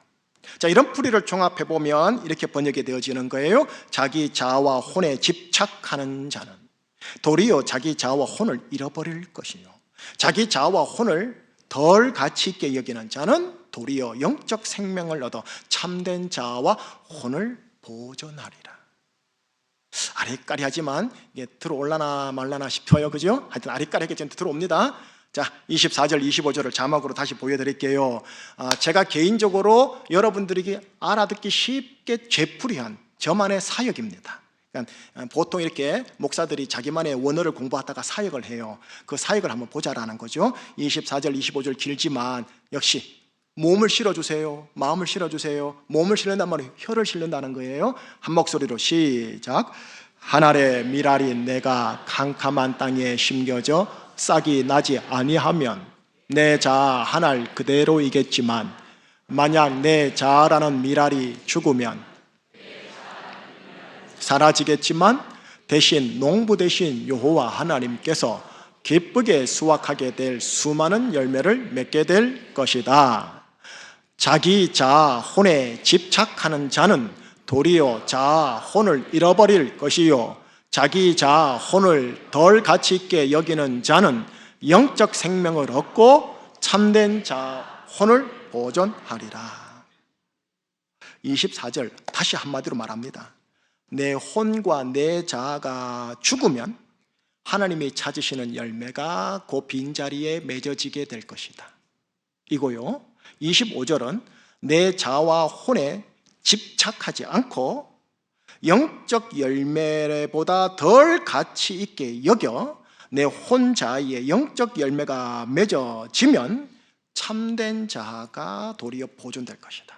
자, 이런 풀이를 종합해 보면 이렇게 번역이 되어지는 거예요. 자기 자아와 혼에 집착하는 자는 도리어 자기 자아와 혼을 잃어버릴 것이요, 자기 자아와 혼을 덜 가치 있게 여기는 자는 도리어 영적 생명을 얻어 참된 자아와 혼을 보존하리라. 아리까리하지만 이게 들어올라나 말라나 싶어요, 그죠? 하여튼 아리까리하게 들어옵니다. 자, 24절 25절을 자막으로 다시 보여드릴게요. 제가 개인적으로 여러분들에게 알아듣기 쉽게 되풀이한 저만의 사역입니다. 그러니까 보통 이렇게 목사들이 자기만의 원어를 공부하다가 사역을 해요. 그 사역을 한번 보자라는 거죠. 24절 25절 길지만 역시 몸을 실어주세요, 마음을 실어주세요. 몸을 실는단 말은 혀를 실는다는 거예요. 한 목소리로 시작. 하늘의 미랄인 내가 캄캄한 땅에 심겨져 싹이 나지 아니하면 내 자아 하늘 그대로이겠지만 만약 내 자아라는 미랄이 죽으면 사라지겠지만 대신 농부 대신 여호와 하나님께서 기쁘게 수확하게 될 수많은 열매를 맺게 될 것이다. 자기 자아 혼에 집착하는 자는 도리어 자아 혼을 잃어버릴 것이요, 자기 자아 혼을 덜 가치 있게 여기는 자는 영적 생명을 얻고 참된 자아 혼을 보존하리라. 24절 다시 한마디로 말합니다. 내 혼과 내 자아가 죽으면 하나님이 찾으시는 열매가 그 빈자리에 맺어지게 될 것이다 이고요, 25절은 내 자아와 혼에 집착하지 않고 영적 열매보다 덜 가치 있게 여겨 내 혼자의 영적 열매가 맺어지면 참된 자아가 도리어 보존될 것이다.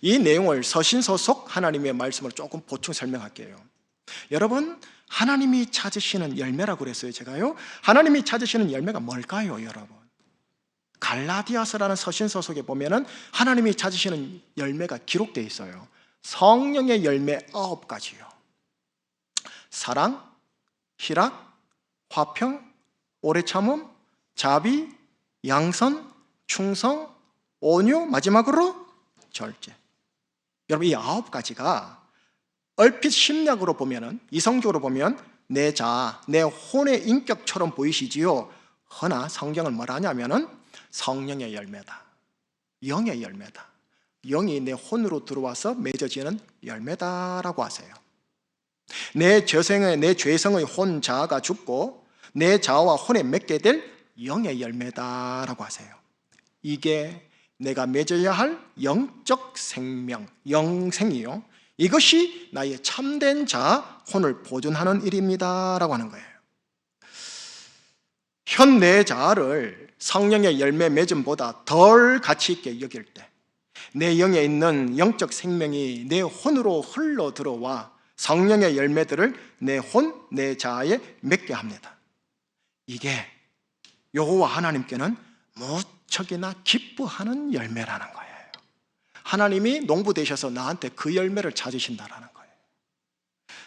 이 내용을 서신서속 하나님의 말씀을 조금 보충 설명할게요. 여러분, 하나님이 찾으시는 열매라고 그랬어요. 제가요, 하나님이 찾으시는 열매가 뭘까요, 여러분? 갈라디아서라는 서신서속에 보면은 하나님이 찾으시는 열매가 기록되어 있어요. 성령의 열매 9가지요. 사랑, 희락, 화평, 오래 참음, 자비, 양선, 충성, 온유, 마지막으로 절제. 여러분, 이 9가지가 얼핏 심리학으로 보면은, 이성적으로 보면 내 자아, 내 혼의 인격처럼 보이시지요. 허나 성경은 뭐라 하냐면은 성령의 열매다, 영의 열매다, 영이 내 혼으로 들어와서 맺어지는 열매다라고 하세요. 내 죄성의 혼 자아가 죽고 내 자아와 혼에 맺게 될 영의 열매다라고 하세요. 이게 내가 맺어야 할 영적 생명, 영생이요, 이것이 나의 참된 자 혼을 보존하는 일입니다 라고 하는 거예요. 현 내 자아를 성령의 열매 맺음보다 덜 가치 있게 여길 때 내 영에 있는 영적 생명이 내 혼으로 흘러 들어와 성령의 열매들을 내 혼, 내 자아에 맺게 합니다. 이게 여호와 하나님께는 무척이나 기뻐하는 열매라는 거예요. 하나님이 농부되셔서 나한테 그 열매를 찾으신다라는 거예요.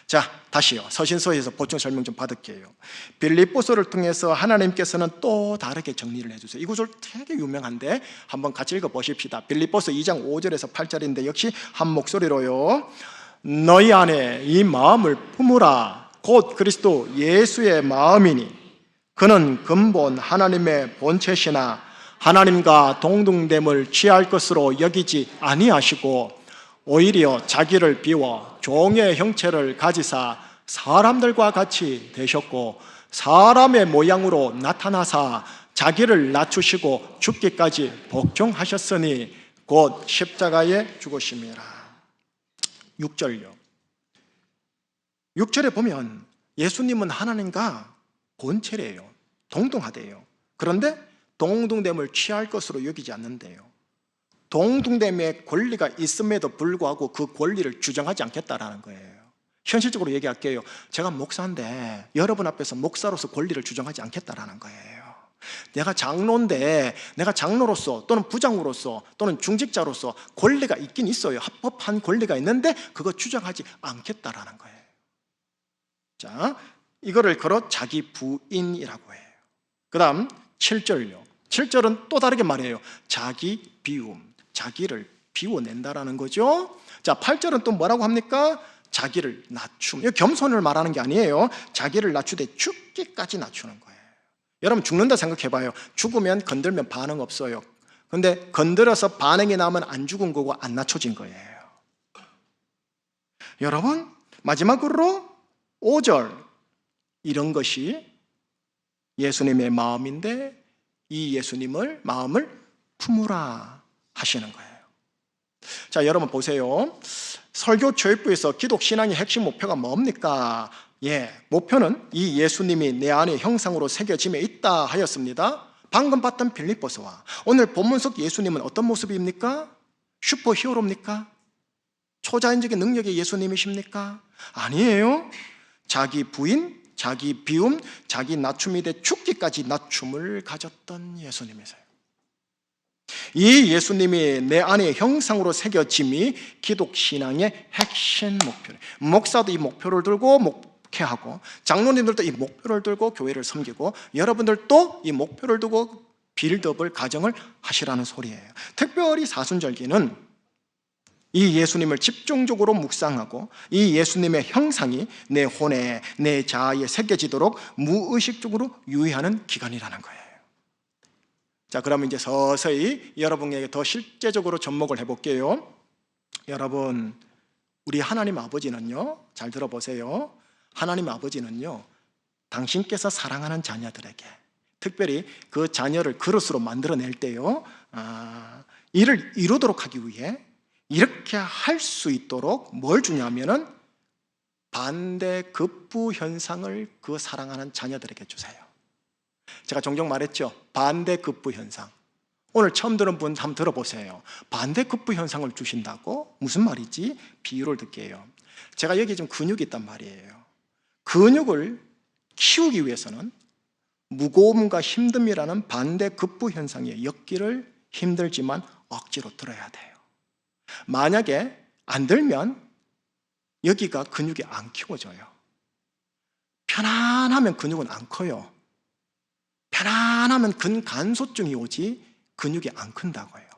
자, 다시요. 서신서에서 보충 설명 좀 받을게요. 빌립보서를 통해서 하나님께서는 또 다르게 정리를 해주세요. 이 구절 되게 유명한데 한번 같이 읽어보십시다. 빌립보서 2장 5절에서 8절인데 역시 한 목소리로요. 너희 안에 이 마음을 품으라. 곧 그리스도 예수의 마음이니 그는 근본 하나님의 본체시나 하나님과 동등됨을 취할 것으로 여기지 아니하시고 오히려 자기를 비워 종의 형체를 가지사 사람들과 같이 되셨고 사람의 모양으로 나타나사 자기를 낮추시고 죽기까지 복종하셨으니 곧 십자가에 죽으심이라. 6절요. 6절에 보면 예수님은 하나님과 본체래요. 동등하대요. 그런데 동등됨을 취할 것으로 여기지 않는데요. 동등됨의 권리가 있음에도 불구하고 그 권리를 주장하지 않겠다라는 거예요. 현실적으로 얘기할게요. 제가 목사인데 여러분 앞에서 목사로서 권리를 주장하지 않겠다라는 거예요. 내가 장로인데 내가 장로로서 또는 부장으로서 또는 중직자로서 권리가 있긴 있어요. 합법한 권리가 있는데 그거 주장하지 않겠다라는 거예요. 자, 이거를 걸어 자기 부인이라고 해요. 그 다음 7절요. 7절은 또 다르게 말해요. 자기 비움, 자기를 비워낸다라는 거죠. 자, 8절은 또 뭐라고 합니까? 자기를 낮춤. 겸손을 말하는 게 아니에요. 자기를 낮추되 죽기까지 낮추는 거예요. 여러분 죽는다 생각해봐요. 죽으면 건들면 반응 없어요. 근데 건드려서 반응이 나면 안 죽은 거고 안 낮춰진 거예요. 여러분 마지막으로 5절, 이런 것이 예수님의 마음인데 이 예수님을 마음을 품으라 하시는 거예요. 자, 여러분 보세요. 설교 교육부에서 기독 신앙의 핵심 목표가 뭡니까? 목표는 이 예수님이 내 안에 형상으로 새겨짐에 있다 하였습니다. 방금 봤던 빌립보서와 오늘 본문 속 예수님은 어떤 모습입니까? 슈퍼 히어로입니까? 초자연적인 능력의 예수님이십니까? 아니에요. 자기 부인, 자기 비움, 자기 낮춤이 돼 죽기까지 낮춤을 가졌던 예수님이세요. 이 예수님이 내 안에 형상으로 새겨짐이 기독 신앙의 핵심 목표예요. 목사도 이 목표를 들고 목회하고 장로님들도 이 목표를 들고 교회를 섬기고 여러분들도 이 목표를 두고 빌드업을 가정을 하시라는 소리예요. 특별히 사순절기는 이 예수님을 집중적으로 묵상하고 이 예수님의 형상이 내 혼에 내 자아에 새겨지도록 무의식적으로 유의하는 기간이라는 거예요. 자, 그러면 이제 서서히 여러분에게 더 실제적으로 접목을 해볼게요. 여러분, 우리 하나님 아버지는요, 잘 들어보세요. 하나님 아버지는요, 당신께서 사랑하는 자녀들에게 특별히 그 자녀를 그릇으로 만들어낼 때요, 이를 이루도록 하기 위해 이렇게 할 수 있도록 뭘 주냐면은 반대급부 현상을 그 사랑하는 자녀들에게 주세요. 제가 종종 말했죠. 반대급부 현상. 오늘 처음 들은 분 한번 들어보세요. 반대급부 현상을 주신다고? 무슨 말이지? 비유를 드릴게요. 제가 여기 좀 근육이 있단 말이에요. 근육을 키우기 위해서는 무거움과 힘듦이라는 반대급부 현상에 엮기를 힘들지만 억지로 들어야 돼요. 만약에 안 들면 여기가 근육이 안 키워져요. 편안하면 근육은 안 커요. 편안하면 근간소증이 오지 근육이 안 큰다고 해요.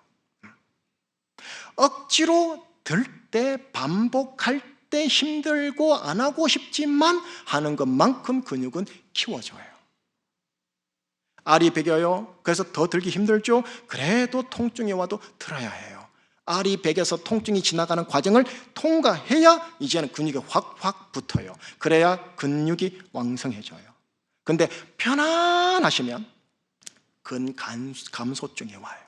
억지로 들 때 반복할 때 힘들고 안 하고 싶지만 하는 것만큼 근육은 키워져요. 알이 배겨요. 그래서 더 들기 힘들죠. 그래도 통증이 와도 들어야 해요. 알이 배겨서 통증이 지나가는 과정을 통과해야 이제는 근육이 확 붙어요. 그래야 근육이 왕성해져요. 근데 편안하시면 근감소증이 와요.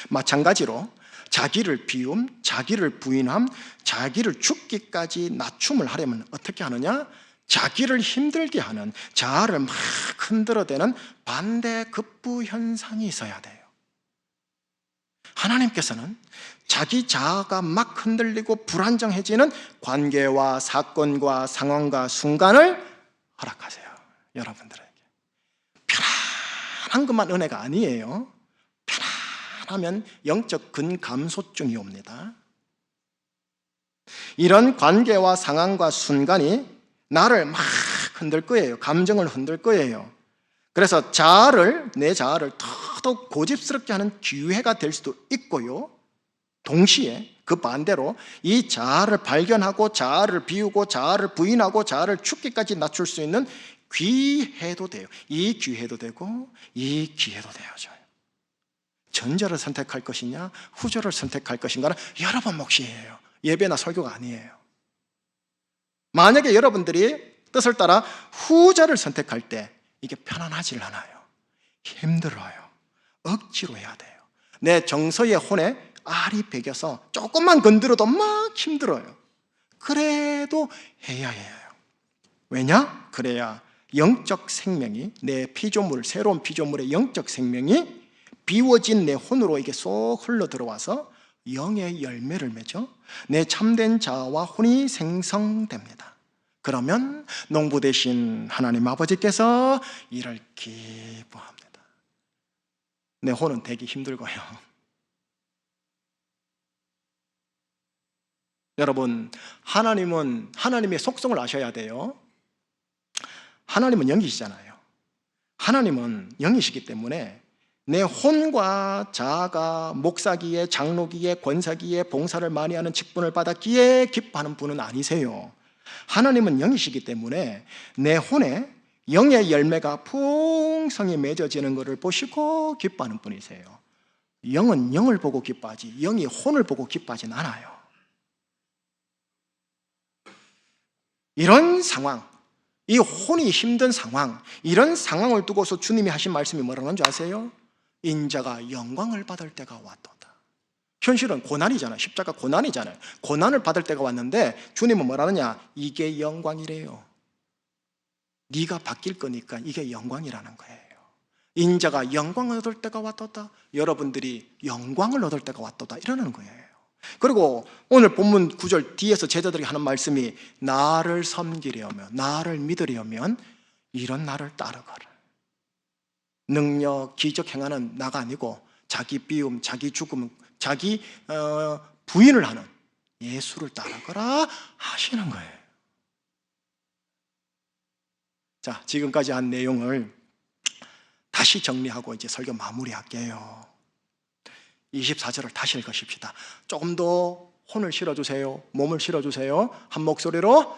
마찬가지로 자기를 비움, 자기를 부인함, 자기를 죽기까지 낮춤을 하려면 어떻게 하느냐? 자기를 힘들게 하는, 자아를 막 흔들어대는 반대 급부 현상이 있어야 돼요. 하나님께서는 자기 자아가 막 흔들리고 불안정해지는 관계와 사건과 상황과 순간을 허락하세요. 여러분들에게 편안한 것만 은혜가 아니에요. 편안하면 영적 근감소증이 옵니다. 이런 관계와 상황과 순간이 나를 막 흔들 거예요. 감정을 흔들 거예요. 그래서 내 자아를 더더욱 고집스럽게 하는 기회가 될 수도 있고요. 동시에 그 반대로 이 자아를 발견하고 자아를 비우고 자아를 부인하고 자아를 죽기까지 낮출 수 있는 기회도 돼요. 이 기회도 되고 이 기회도 되어져요. 전자를 선택할 것이냐 후자를 선택할 것인가는 여러분 몫이에요. 예배나 설교가 아니에요. 만약에 여러분들이 뜻을 따라 후자를 선택할 때 이게 편안하질 않아요. 힘들어요. 억지로 해야 돼요. 내 정서의 혼에 알이 배겨서 조금만 건드려도 막 힘들어요. 그래도 해야 해요. 왜냐? 그래야 영적 생명이, 내 피조물, 새로운 피조물의 영적 생명이 비워진 내 혼으로 이게 쏙 흘러 들어와서 영의 열매를 맺어 내 참된 자아와 혼이 생성됩니다. 그러면 농부 되신 하나님 아버지께서 이를 기뻐합니다. 내 혼은 되기 힘들고요. 여러분, 하나님은 하나님의 속성을 아셔야 돼요. 하나님은 영이시잖아요. 하나님은 영이시기 때문에 내 혼과 자아가 목사기에, 장로기에, 권사기에 봉사를 많이 하는 직분을 받았기에 기뻐하는 분은 아니세요. 하나님은 영이시기 때문에 내 혼에 영의 열매가 풍성히 맺어지는 것을 보시고 기뻐하는 분이세요. 영은 영을 보고 기뻐하지 영이 혼을 보고 기뻐하진 않아요. 이런 상황, 이 혼이 힘든 상황, 이런 상황을 두고서 주님이 하신 말씀이 뭐라는 줄 아세요? 인자가 영광을 받을 때가 왔도다. 현실은 고난이잖아요. 십자가 고난이잖아요. 고난을 받을 때가 왔는데 주님은 뭐라느냐? 이게 영광이래요. 네가 바뀔 거니까 이게 영광이라는 거예요. 인자가 영광을 얻을 때가 왔도다. 여러분들이 영광을 얻을 때가 왔도다. 이러는 거예요. 그리고 오늘 본문 9절 뒤에서 제자들이 하는 말씀이 나를 섬기려면, 나를 믿으려면 이런 나를 따르거라. 능력, 기적 행하는 나가 아니고 자기 비움, 자기 죽음, 자기 부인을 하는 예수를 따르거라 하시는 거예요. 자, 지금까지 한 내용을 다시 정리하고 이제 설교 마무리할게요. 24절을 다시 읽으십시다. 조금 더 혼을 실어주세요. 몸을 실어주세요. 한 목소리로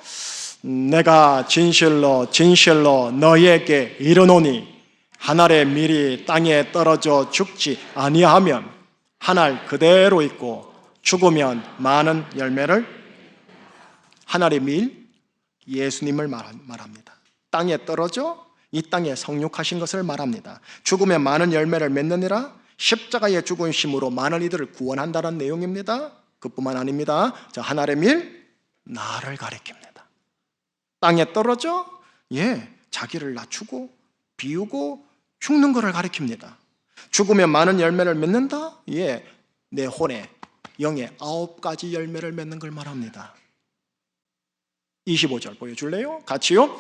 내가 진실로 진실로 너희에게 이르노니 한 알의 밀이 땅에 떨어져 죽지 아니하면 한 알 그대로 있고 죽으면 많은 열매를. 한 알의 밀, 예수님을 말합니다. 땅에 떨어져 이 땅에 성육하신 것을 말합니다. 죽으면 많은 열매를 맺느니라. 십자가의 죽으심으로 많은 이들을 구원한다는 내용입니다. 그뿐만 아닙니다. 자, 한 알의 밀, 나를 가리킵니다. 땅에 떨어져 자기를 낮추고 비우고 죽는 것을 가리킵니다. 죽으면 많은 열매를 맺는다. 내 혼에 영의 9가지 열매를 맺는 걸 말합니다. 25절 보여줄래요? 같이요.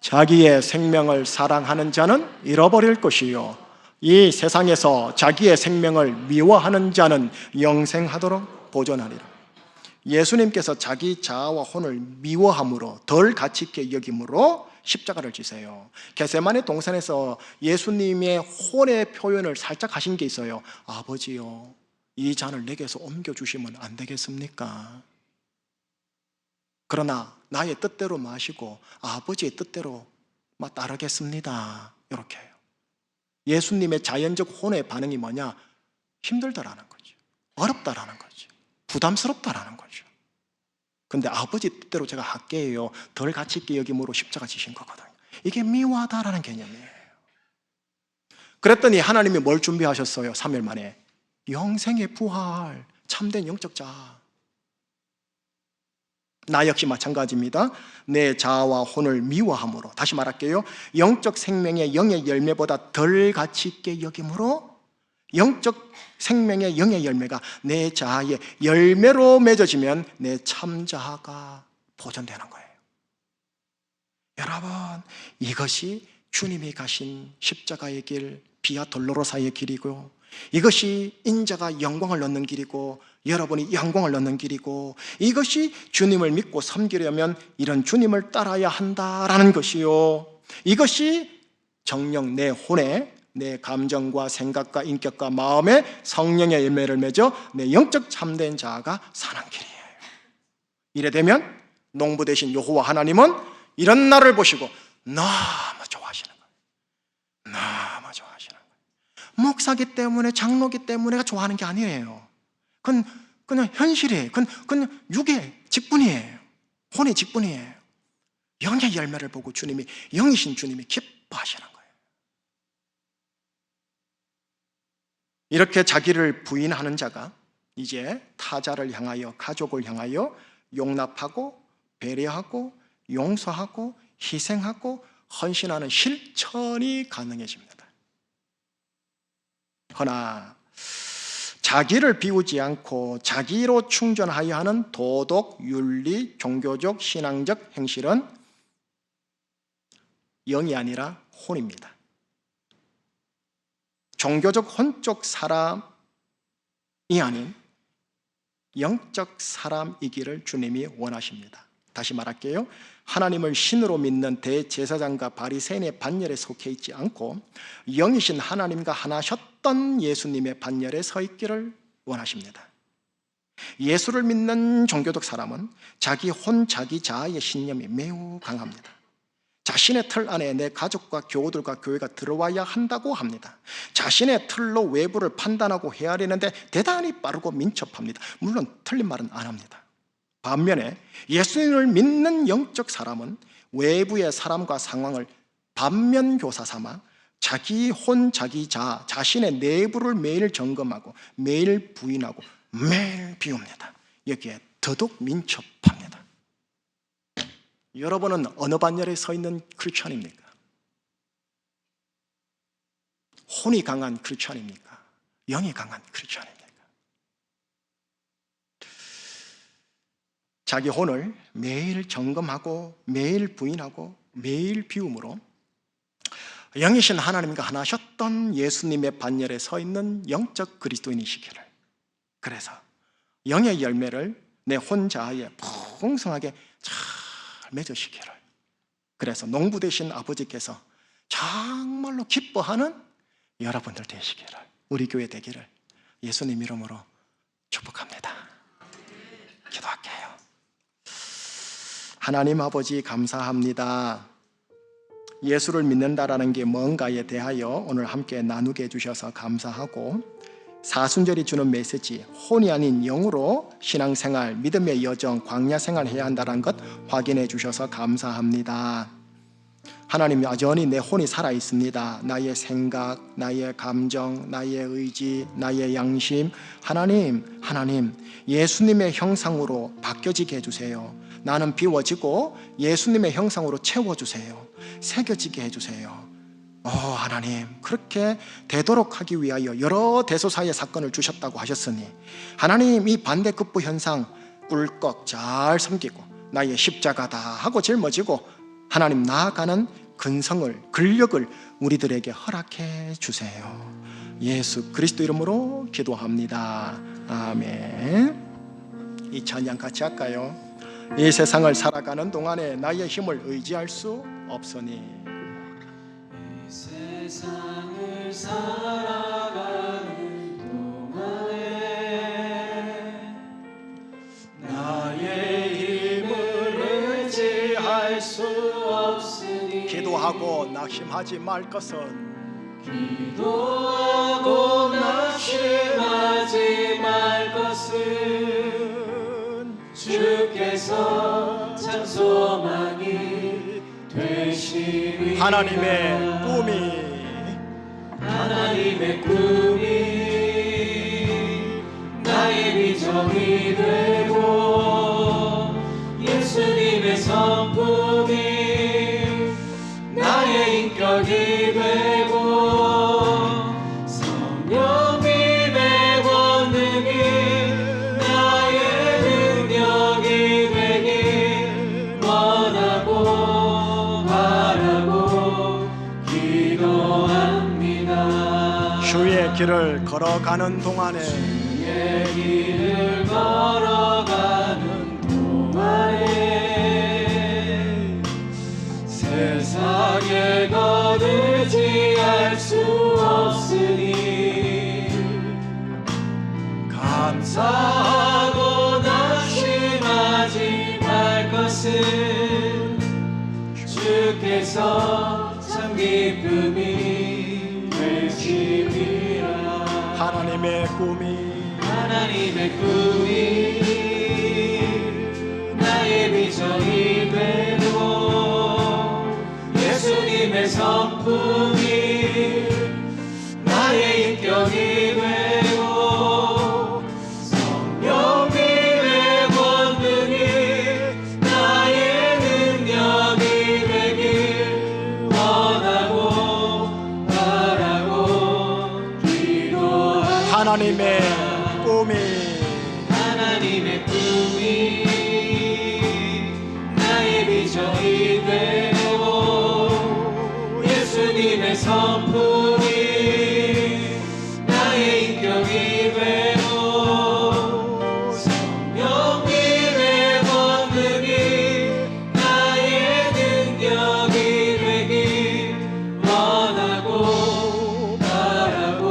자기의 생명을 사랑하는 자는 잃어버릴 것이요 이 세상에서 자기의 생명을 미워하는 자는 영생하도록 보존하리라. 예수님께서 자기 자아와 혼을 미워함으로, 덜 가치 있게 여김으로 십자가를 지세요. 겟세마네 동산에서 예수님의 혼의 표현을 살짝 하신 게 있어요. 아버지요, 이 잔을 내게서 옮겨주시면 안 되겠습니까? 그러나 나의 뜻대로 마시고 아버지의 뜻대로 따르겠습니다. 이렇게 해요. 예수님의 자연적 혼의 반응이 뭐냐? 힘들다라는 거죠. 어렵다라는 거죠. 부담스럽다라는 거죠. 근데 아버지 뜻대로 제가 할게요. 덜 가치 있게 여김으로 십자가 지신 거거든요. 이게 미워하다라는 개념이에요. 그랬더니 하나님이 뭘 준비하셨어요? 3일 만에 영생의 부활, 참된 영적 자아. 나 역시 마찬가지입니다. 내 자아와 혼을 미워함으로, 다시 말할게요, 영적 생명의 영의 열매보다 덜 가치 있게 여김으로 영적 생명의 영의 열매가 내 자아의 열매로 맺어지면 내 참자아가 보존되는 거예요. 여러분, 이것이 주님이 가신 십자가의 길, 비아 돌로로사의 길이고, 이것이 인자가 영광을 얻는 길이고, 여러분이 영광을 얻는 길이고, 이것이 주님을 믿고 섬기려면 이런 주님을 따라야 한다라는 것이요, 이것이 정령 내 혼에, 내 감정과 생각과 인격과 마음에 성령의 열매를 맺어 내 영적 참된 자아가 사는 길이에요. 이래 되면 농부 되신 여호와 하나님은 이런 나를 보시고 너무 좋아하시는 거예요. 너무 좋아하시는 거예요. 목사기 때문에, 장로기 때문에가 좋아하는 게 아니에요. 그건 그냥 현실이에요. 그건 육의 직분이에요. 혼의 직분이에요. 영의 열매를 보고 주님이, 영이신 주님이 기뻐하시는 거예요. 이렇게 자기를 부인하는 자가 이제 타자를 향하여, 가족을 향하여 용납하고 배려하고 용서하고 희생하고 헌신하는 실천이 가능해집니다. 그러나 자기를 비우지 않고 자기로 충전하여 하는 도덕, 윤리, 종교적, 신앙적 행실은 영이 아니라 혼입니다. 종교적 혼적 사람이 아닌 영적 사람이기를 주님이 원하십니다. 다시 말할게요. 하나님을 신으로 믿는 대제사장과 바리새인의 반열에 속해 있지 않고 영이신 하나님과 하나셨던 예수님의 반열에 서 있기를 원하십니다. 예수를 믿는 종교적 사람은 자기 혼, 자기 자아의 신념이 매우 강합니다. 자신의 틀 안에 내 가족과 교우들과 교회가 들어와야 한다고 합니다. 자신의 틀로 외부를 판단하고 헤아리는데 대단히 빠르고 민첩합니다. 물론 틀린 말은 안 합니다. 반면에 예수님을 믿는 영적 사람은 외부의 사람과 상황을 반면교사 삼아 자기 혼, 자기 자아, 자신의 내부를 매일 점검하고 매일 부인하고 매일 비웁니다. 여기에 더더욱 민첩합니다. 여러분은 어느 반열에 서 있는 크리스천입니까? 혼이 강한 크리스천입니까? 영이 강한 크리스천입니까? 자기 혼을 매일 점검하고 매일 부인하고 매일 비움으로 영이신 하나님과 하나셨던 예수님의 반열에 서 있는 영적 그리스도인이시기를, 그래서 영의 열매를 내 혼자에 풍성하게 잘 맺으시기를, 그래서 농부 되신 아버지께서 정말로 기뻐하는 여러분들 되시기를, 우리 교회 되기를 예수님 이름으로 축복합니다. 기도할게요. 하나님 아버지, 감사합니다. 예수를 믿는다라는 게 뭔가에 대하여 오늘 함께 나누게 해주셔서 감사하고, 사순절이 주는 메시지, 혼이 아닌 영으로 신앙생활, 믿음의 여정, 광야생활 해야 한다는 것 확인해 주셔서 감사합니다. 하나님, 여전히 내 혼이 살아있습니다. 나의 생각, 나의 감정, 나의 의지, 나의 양심, 하나님 예수님의 형상으로 바뀌어지게 해주세요. 나는 비워지고 예수님의 형상으로 채워주세요. 새겨지게 해주세요. 하나님, 그렇게 되도록 하기 위하여 여러 대소사의 사건을 주셨다고 하셨으니, 하나님, 이 반대급부 현상 꿀꺽 잘 섬기고 나의 십자가다 하고 짊어지고 하나님 나아가는 근성을, 근력을 우리들에게 허락해 주세요. 예수 그리스도 이름으로 기도합니다. 아멘. 이 찬양 같이 할까요? 이 세상을 살아가는 동안에 나의 힘을 의지할 수 없으니, 이 세상을 살아가는 동안에 나의 힘을 의지할 수 없으니, 기도하고 낙심하지 말 것은, 기도하고 낙심하지 말 것은 주께서 참 소망이 되시리. 하나님의 꿈이 길을 걸어가는 동안에 주의 길을 걸어가는 동안에 세상에 거두지 할 수 없으니 감사하고 낙심하지 말 것은 주께서 참 기쁨이 되심이라. 하나님의 꿈이 나의 비전이 되고 예수님의 성품이 나의 인격이 되고 성령님의 권능이 나의 능력이 되길 원하고 바라고 기도합니다. 하나님의 꿈이 나의 비전이 되고 예수님의 성품이 나의 인격이 되고 성령님의 권능이 나의 능력이 되길 원하고 바라고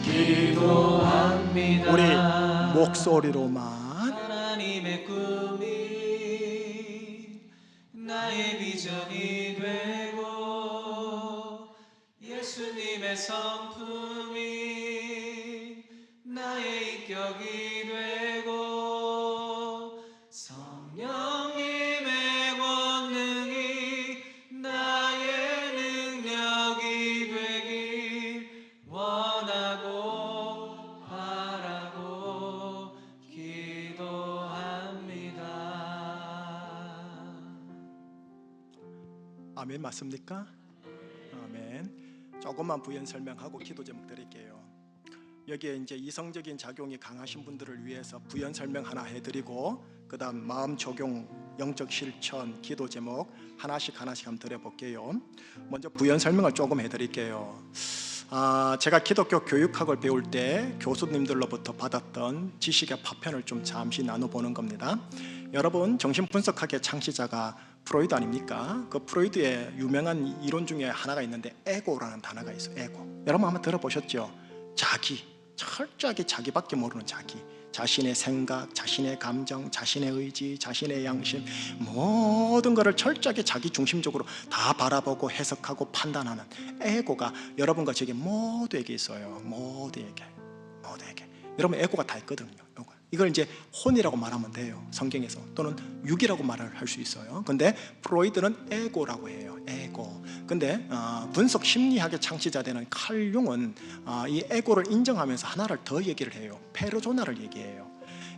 기도합니다. 우리 목소리로만 하나님의 꿈이 나의 비전이 되고 예수님의 성품이 나의 인격이 되고 성령님의 권능이 나의 능력이 되길 원하고 바라고 기도합니다. 아멘 맞습니까? 아멘. 조금만 부연 설명하고 기도 제목 드릴게요. 여기에 이제 이성적인 작용이 강하신 분들을 위해서 부연 설명 하나 해드리고 그다음 마음 적용, 영적 실천, 기도 제목 하나씩 한번 드려볼게요. 먼저 부연 설명을 조금 해드릴게요. 제가 기독교 교육학을 배울 때 교수님들로부터 받았던 지식의 파편을 좀 잠시 나눠보는 겁니다. 여러분, 정신분석학의 창시자가 프로이드 아닙니까? 그 프로이드의 유명한 이론 중에 하나가 있는데 에고라는 단어가 있어요. 에고. 여러분 한번 들어보셨죠? 자기, 철저하게 자기밖에 모르는 자기, 자신의 생각, 자신의 감정, 자신의 의지, 자신의 양심, 모든 것을 철저하게 자기 중심적으로 다 바라보고 해석하고 판단하는 에고가 여러분과 저에게 모두에게 있어요. 모두에게. 여러분 에고가 다 있거든요. 이걸 이제 혼이라고 말하면 돼요. 성경에서. 또는 육이라고 말을 할 수 있어요. 근데 프로이드는 에고라고 해요. 에고. 근데 분석 심리학의 창시자 되는 칼 융은 이 에고를 인정하면서 하나를 더 얘기를 해요. 페르소나를 얘기해요.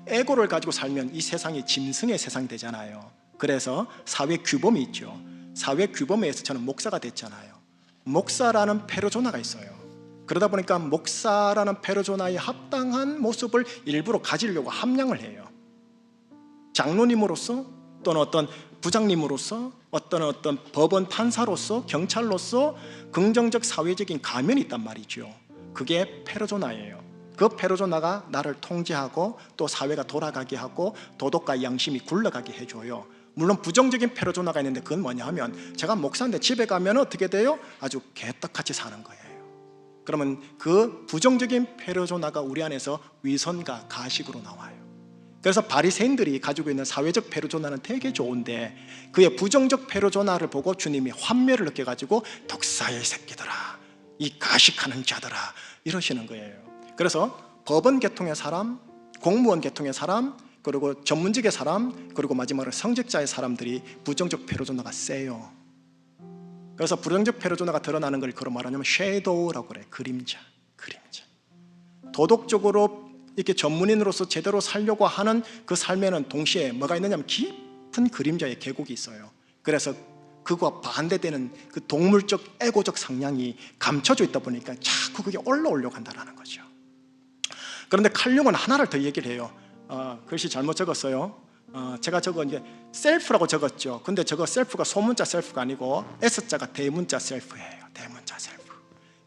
에고를 가지고 살면 이 세상이 짐승의 세상이 되잖아요. 그래서 사회 규범이 있죠. 사회 규범에 의해서 저는 목사가 됐잖아요. 목사라는 페르소나가 있어요. 그러다 보니까 목사라는 페르소나에 합당한 모습을 일부러 가지려고 함량을 해요. 장로님으로서 또는 어떤 부장님으로서 어떤 법원 판사로서 경찰로서 긍정적 사회적인 가면이 있단 말이죠. 그게 페르소나예요. 그 페르소나가 나를 통제하고 또 사회가 돌아가게 하고 도덕과 양심이 굴러가게 해줘요. 물론 부정적인 페르소나가 있는데 그건 뭐냐 하면 제가 목사인데 집에 가면 어떻게 돼요? 아주 개떡같이 사는 거예요. 그러면 그 부정적인 페르소나가 우리 안에서 위선과 가식으로 나와요. 그래서 바리새인들이 가지고 있는 사회적 페르소나는 되게 좋은데 그의 부정적 페르소나를 보고 주님이 환멸을 느껴가지고 독사의 새끼들아, 이 가식하는 자들아 이러시는 거예요. 그래서 법원 계통의 사람, 공무원 계통의 사람, 그리고 전문직의 사람, 그리고 마지막으로 성직자의 사람들이 부정적 페르소나가 세요. 그래서 부정적 페르소나가 드러나는 걸 그런 말하냐면 섀도우라고 그래. 그림자. 도덕적으로 이렇게 전문인으로서 제대로 살려고 하는 그 삶에는 동시에 뭐가 있느냐면 깊은 그림자의 계곡이 있어요. 그래서 그거와 반대되는 그 동물적 에고적 성향이 감춰져 있다 보니까 자꾸 그게 올라오려고 한다는 거죠. 그런데 칼 융은 하나를 더 얘기를 해요. 글씨 잘못 적었어요. 제가 저거 이제 셀프라고 적었죠. 근데 저거 셀프가 소문자 셀프가 아니고 S자가 대문자 셀프예요. 대문자 셀프.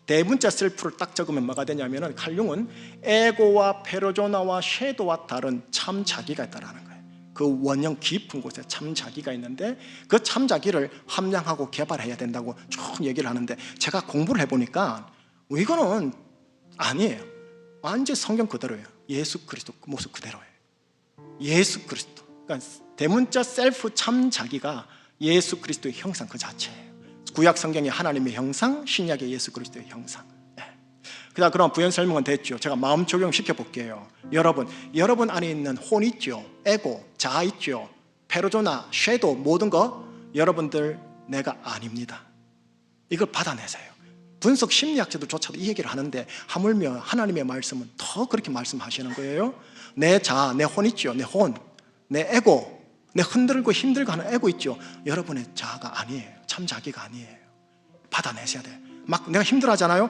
대문자 셀프를 딱 적으면 뭐가 되냐면은 칼융은 에고와 페르조나와 섀도와 다른 참 자기가 있다라는 거예요. 그 원형 깊은 곳에 참 자기가 있는데 그 참 자기를 함양하고 개발해야 된다고 쭉 얘기를 하는데, 제가 공부를 해보니까 이거는 아니에요. 완전 성경 그대로예요. 예수 그리스도 그 모습 그대로예요. 예수 그리스도, 그러니까 대문자 셀프 참 자기가 예수 그리스도의 형상 그 자체예요. 구약 성경의 하나님의 형상, 신약의 예수 그리스도의 형상. 그럼 부연 설명은 됐죠. 제가 마음 적용시켜 볼게요. 여러분 안에 있는 혼 있죠, 에고, 자 있죠, 페르조나, 섀도우, 모든 거 여러분들 내가 아닙니다. 이걸 받아내세요. 분석 심리학자들조차도 이 얘기를 하는데 하물며 하나님의 말씀은 더 그렇게 말씀하시는 거예요. 내 자, 내 혼 있죠, 내 혼, 내 에고, 내 흔들고 힘들고 하는 에고 있죠. 여러분의 자아가 아니에요. 참 자기가 아니에요. 받아내셔야 돼. 막 내가 힘들어하잖아요.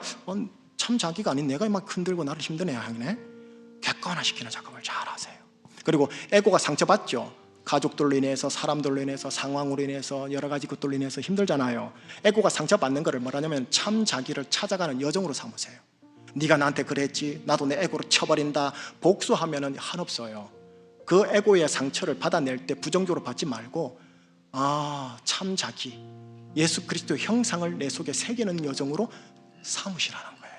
참 자기가 아닌 내가 막 흔들고 나를 힘드네 하네. 객관화시키는 작업을 잘 하세요. 그리고 에고가 상처받죠. 가족들로 인해서, 사람들로 인해서, 상황으로 인해서, 여러 가지 것들로 인해서 힘들잖아요. 에고가 상처받는 거를 뭐라냐면 참 자기를 찾아가는 여정으로 삼으세요. 네가 나한테 그랬지, 나도 내 에고를 쳐버린다. 복수하면은 한없어요. 그 에고의 상처를 받아낼 때 부정적으로 받지 말고, 참 자기, 예수 그리스도의 형상을 내 속에 새기는 여정으로 삼으시라는 거예요.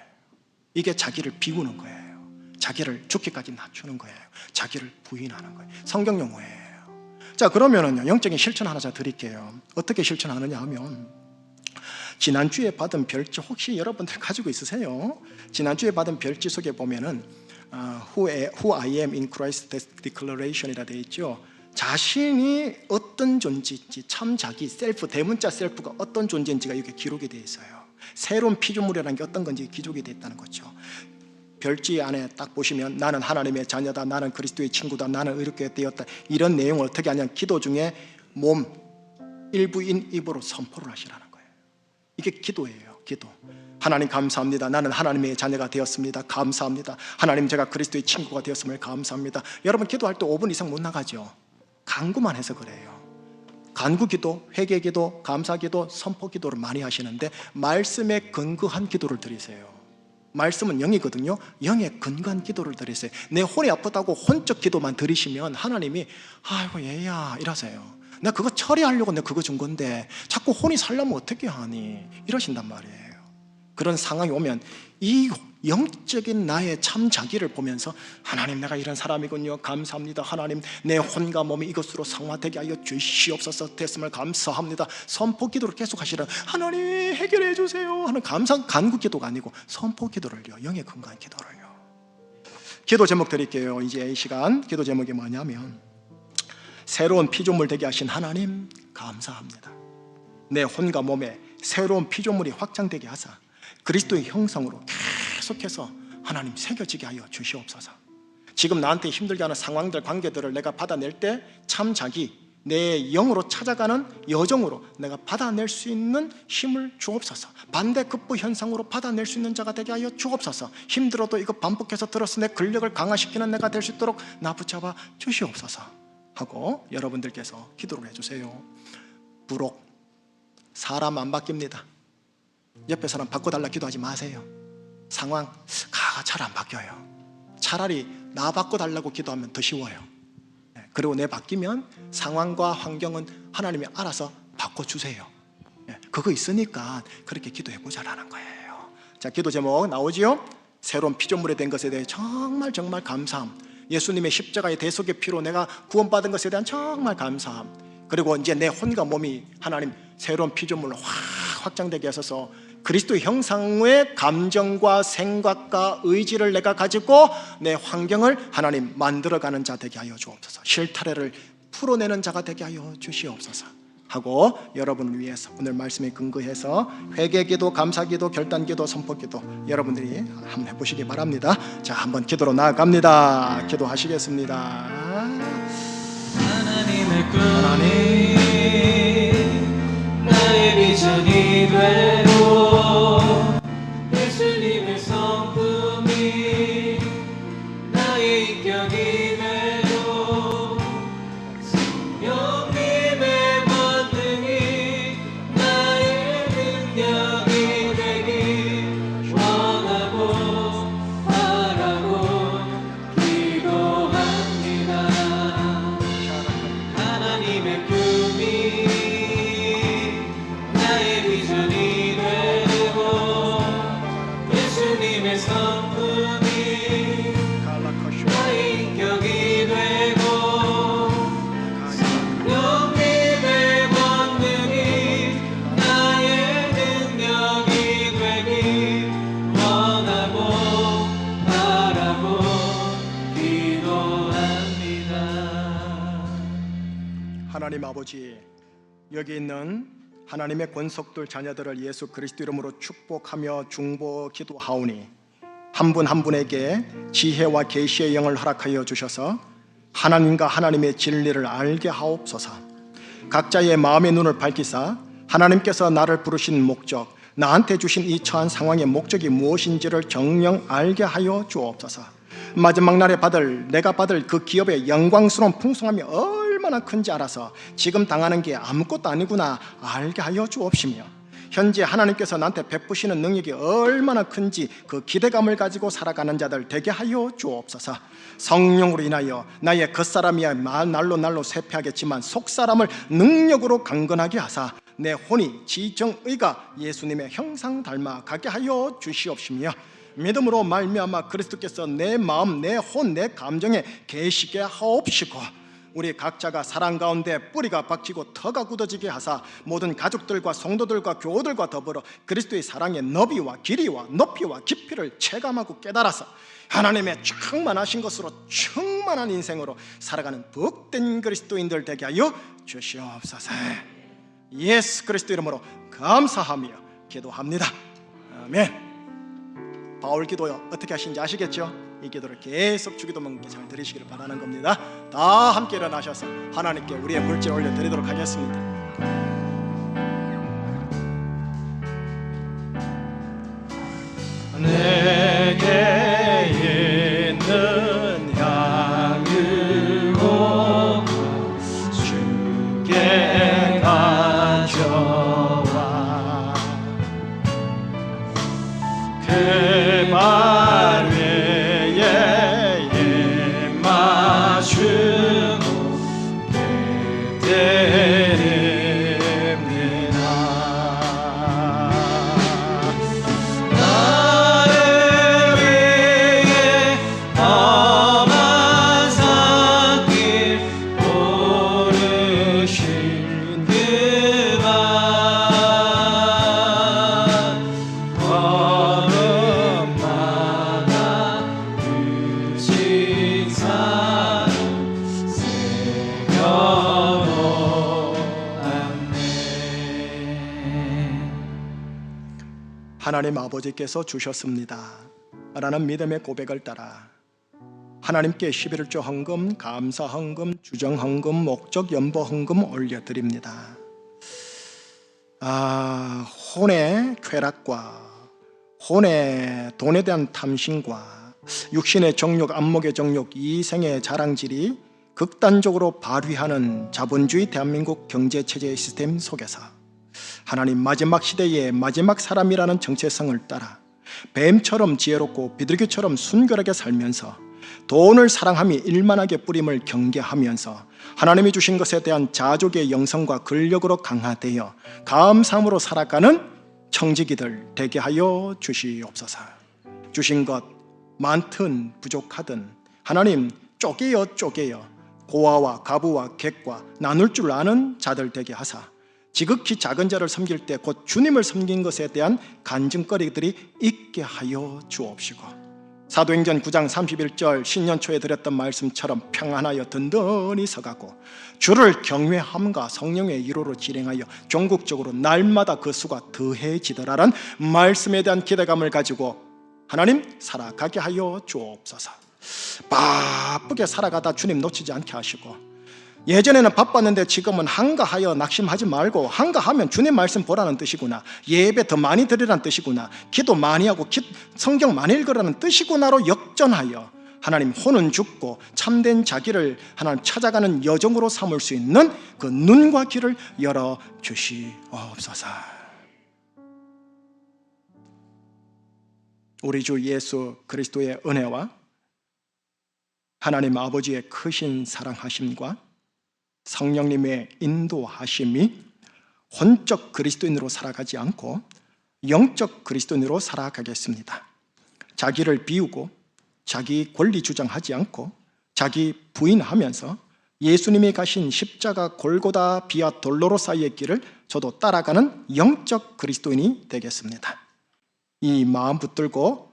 이게 자기를 비우는 거예요. 자기를 죽기까지 낮추는 거예요. 자기를 부인하는 거예요. 성경 용어예요. 자, 그러면은 영적인 실천 하나 제가 드릴게요. 어떻게 실천하느냐 하면, 지난주에 받은 별지 혹시 여러분들 가지고 있으세요? 지난주에 받은 별지 속에 보면은 Who I am in Christ Declaration이라 되어 있죠. 자신이 어떤 존재인지, 참 자기, 셀프, 대문자 셀프가 어떤 존재인지가 여기 기록이 되어 있어요. 새로운 피조물이라는 게 어떤 건지 기록이 되어 있다는 거죠. 별지 안에 딱 보시면 나는 하나님의 자녀다, 나는 그리스도의 친구다, 나는 의롭게 되었다, 이런 내용을 어떻게 하냐면 기도 중에 몸 일부인 입으로 선포를 하시라는 거예요. 이게 기도예요. 기도. 하나님 감사합니다. 나는 하나님의 자녀가 되었습니다. 감사합니다. 하나님, 제가 그리스도의 친구가 되었음을 감사합니다. 여러분 기도할 때 5분 이상 못 나가죠. 간구만 해서 그래요. 간구기도, 회개기도, 감사기도, 선포기도를 많이 하시는데 말씀에 근거한 기도를 드리세요. 말씀은 영이거든요. 영에 근거한 기도를 드리세요. 내 혼이 아프다고 혼적 기도만 드리시면 하나님이 아이고 얘야 이러세요. 내가 그거 처리하려고 내가 그거 준 건데 자꾸 혼이 살려면 어떻게 하니, 이러신단 말이에요. 그런 상황이 오면 이 영적인 나의 참 자기를 보면서 하나님, 내가 이런 사람이군요. 감사합니다. 하나님, 내 혼과 몸이 이것으로 상화되게 하여 주시옵소서. 됐음을 감사합니다. 선포 기도를 계속 하시라. 하나님 해결해 주세요 하는 간구 기도가 아니고 선포 기도를요, 영의 근거한 기도를요. 기도 제목 드릴게요. 이제 이 시간 기도 제목이 뭐냐면, 새로운 피조물 되게 하신 하나님 감사합니다. 내 혼과 몸에 새로운 피조물이 확장되게 하사 그리스도의 형상으로 계속해서 하나님 새겨지게 하여 주시옵소서. 지금 나한테 힘들게 하는 상황들, 관계들을 내가 받아낼 때 참 자기, 내 영으로 찾아가는 여정으로 내가 받아낼 수 있는 힘을 주옵소서. 반대급부 현상으로 받아낼 수 있는 자가 되게 하여 주옵소서. 힘들어도 이거 반복해서 들어서 내 근력을 강화시키는 내가 될 수 있도록 나 붙잡아 주시옵소서 하고 여러분들께서 기도를 해주세요. 부록 사람 안 바뀝니다. 옆에 사람 바꿔달라 기도하지 마세요. 상황 잘 안 바뀌어요. 차라리 나 바꿔달라고 기도하면 더 쉬워요. 그리고 내 바뀌면 상황과 환경은 하나님이 알아서 바꿔주세요. 그거 있으니까 그렇게 기도해보자라는 거예요. 자, 기도 제목 나오지요? 새로운 피조물이 된 것에 대해 정말 감사함. 예수님의 십자가의 대속의 피로 내가 구원받은 것에 대한 정말 감사함. 그리고 이제 내 혼과 몸이 하나님 새로운 피조물로 확장되게 하셔서 그리스도의 형상의 감정과 생각과 의지를 내가 가지고 내 환경을 하나님 만들어가는 자 되게 하여 주옵소서. 실타래를 풀어내는 자가 되게 하여 주시옵소서 하고 여러분을 위해서 오늘 말씀에 근거해서 회개기도, 감사기도, 결단기도, 선포기도 여러분들이 한번 해보시기 바랍니다. 자, 한번 기도로 나아갑니다. 기도하시겠습니다. 하나님의 꿈이 나의 비전이 되고 예수님의 성품이 나의 인격이 되고 성령님의 권능이 나의 능력이 되기 하나님 아버지, 여기 있는 하나님의 권속들 자녀들을 예수 그리스도 이름으로 축복하며 중보 기도하오니 한 분 한 분에게 지혜와 계시의 영을 허락하여 주셔서 하나님과 하나님의 진리를 알게 하옵소서. 각자의 마음의 눈을 밝히사 하나님께서 나를 부르신 목적, 나한테 주신 이 처한 상황의 목적이 무엇인지를 정녕 알게 하여 주옵소서. 마지막 날에 내가 받을 그 기업의 영광스러운 풍성함이 얼마나 큰지 알아서 지금 당하는 게 아무것도 아니구나 알게 하여 주옵시며, 현재 하나님께서 나한테 베푸시는 능력이 얼마나 큰지 그 기대감을 가지고 살아가는 자들 되게 하여 주옵소서. 성령으로 인하여 나의 겉사람이야 날로 쇠퇴하겠지만 속사람을 능력으로 강건하게 하사 내 혼이 지정의가 예수님의 형상 닮아 가게 하여 주시옵시며, 믿음으로 말미암아 그리스도께서 내 마음, 내 혼, 내 감정에 계시게 하옵시고, 우리 각자가 사랑 가운데 뿌리가 박히고 터가 굳어지게 하사 모든 가족들과 성도들과 교우들과 더불어 그리스도의 사랑의 너비와 길이와 높이와 깊이를 체감하고 깨달아서 하나님의 충만하신 것으로 충만한 인생으로 살아가는 복된 그리스도인들 되게 하여 주시옵소서. 예수 그리스도 이름으로 감사하며 기도합니다. 아멘. 바울 기도 어떻게 하신지 아시겠죠? 이 기도를 계속 주기도문께 잘 들으시기를 바라는 겁니다. 다 함께 일어나셔서 하나님께 우리의 물질 올려드리도록 하겠습니다. 내게 있는 향을 오고 주께 가져와 그 발 위에 입 맞추고 기다립니다. 나를 위해 험한 산길 오르신 그만 하나님 아버지께서 주셨습니다 라는 믿음의 고백을 따라 하나님께 11조 헌금, 감사 헌금, 주정 헌금, 목적 연보 헌금 올려드립니다. 혼의 쾌락과 혼의 돈에 대한 탐심과 육신의 정욕, 안목의 정욕, 이생의 자랑질이 극단적으로 발휘하는 자본주의 대한민국 경제체제의 시스템 속에서 하나님 마지막 시대의 마지막 사람이라는 정체성을 따라 뱀처럼 지혜롭고 비둘기처럼 순결하게 살면서 돈을 사랑함이 일만하게 뿌림을 경계하면서 하나님이 주신 것에 대한 자족의 영성과 근력으로 강화되어 감사함으로 살아가는 청지기들 되게 하여 주시옵소서. 주신 것 많든 부족하든 하나님 쪼개어 고아와 가부와 객과 나눌 줄 아는 자들 되게 하사 지극히 작은 자를 섬길 때 곧 주님을 섬긴 것에 대한 간증거리들이 있게 하여 주옵시고, 사도행전 9장 31절 신년초에 드렸던 말씀처럼 평안하여 든든히 서가고 주를 경외함과 성령의 위로로 진행하여 종국적으로 날마다 그 수가 더해지더라란 말씀에 대한 기대감을 가지고 하나님 살아가게 하여 주옵소서. 바쁘게 살아가다 주님 놓치지 않게 하시고, 예전에는 바빴는데 지금은 한가하여 낙심하지 말고, 한가하면 주님 말씀 보라는 뜻이구나, 예배 더 많이 드리라는 뜻이구나, 기도 많이 하고 성경 많이 읽으라는 뜻이구나로 역전하여 하나님 혼은 죽고 참된 자기를 하나님 찾아가는 여정으로 삼을 수 있는 그 눈과 귀를 열어 주시옵소서. 우리 주 예수 그리스도의 은혜와 하나님 아버지의 크신 사랑하심과 성령님의 인도하심이 혼적 그리스도인으로 살아가지 않고 영적 그리스도인으로 살아가겠습니다. 자기를 비우고 자기 권리 주장하지 않고 자기 부인하면서 예수님이 가신 십자가 골고다 비아 돌로로사의 길을 저도 따라가는 영적 그리스도인이 되겠습니다. 이 마음 붙들고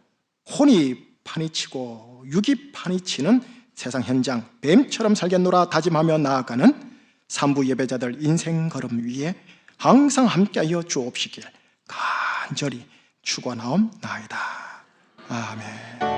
혼이 파니치고 육이 파니치는 세상 현장 뱀처럼 살겠노라 다짐하며 나아가는 산부 예배자들 인생 걸음 위에 항상 함께하여 주옵시길 간절히 축원하옵나이다. 아멘.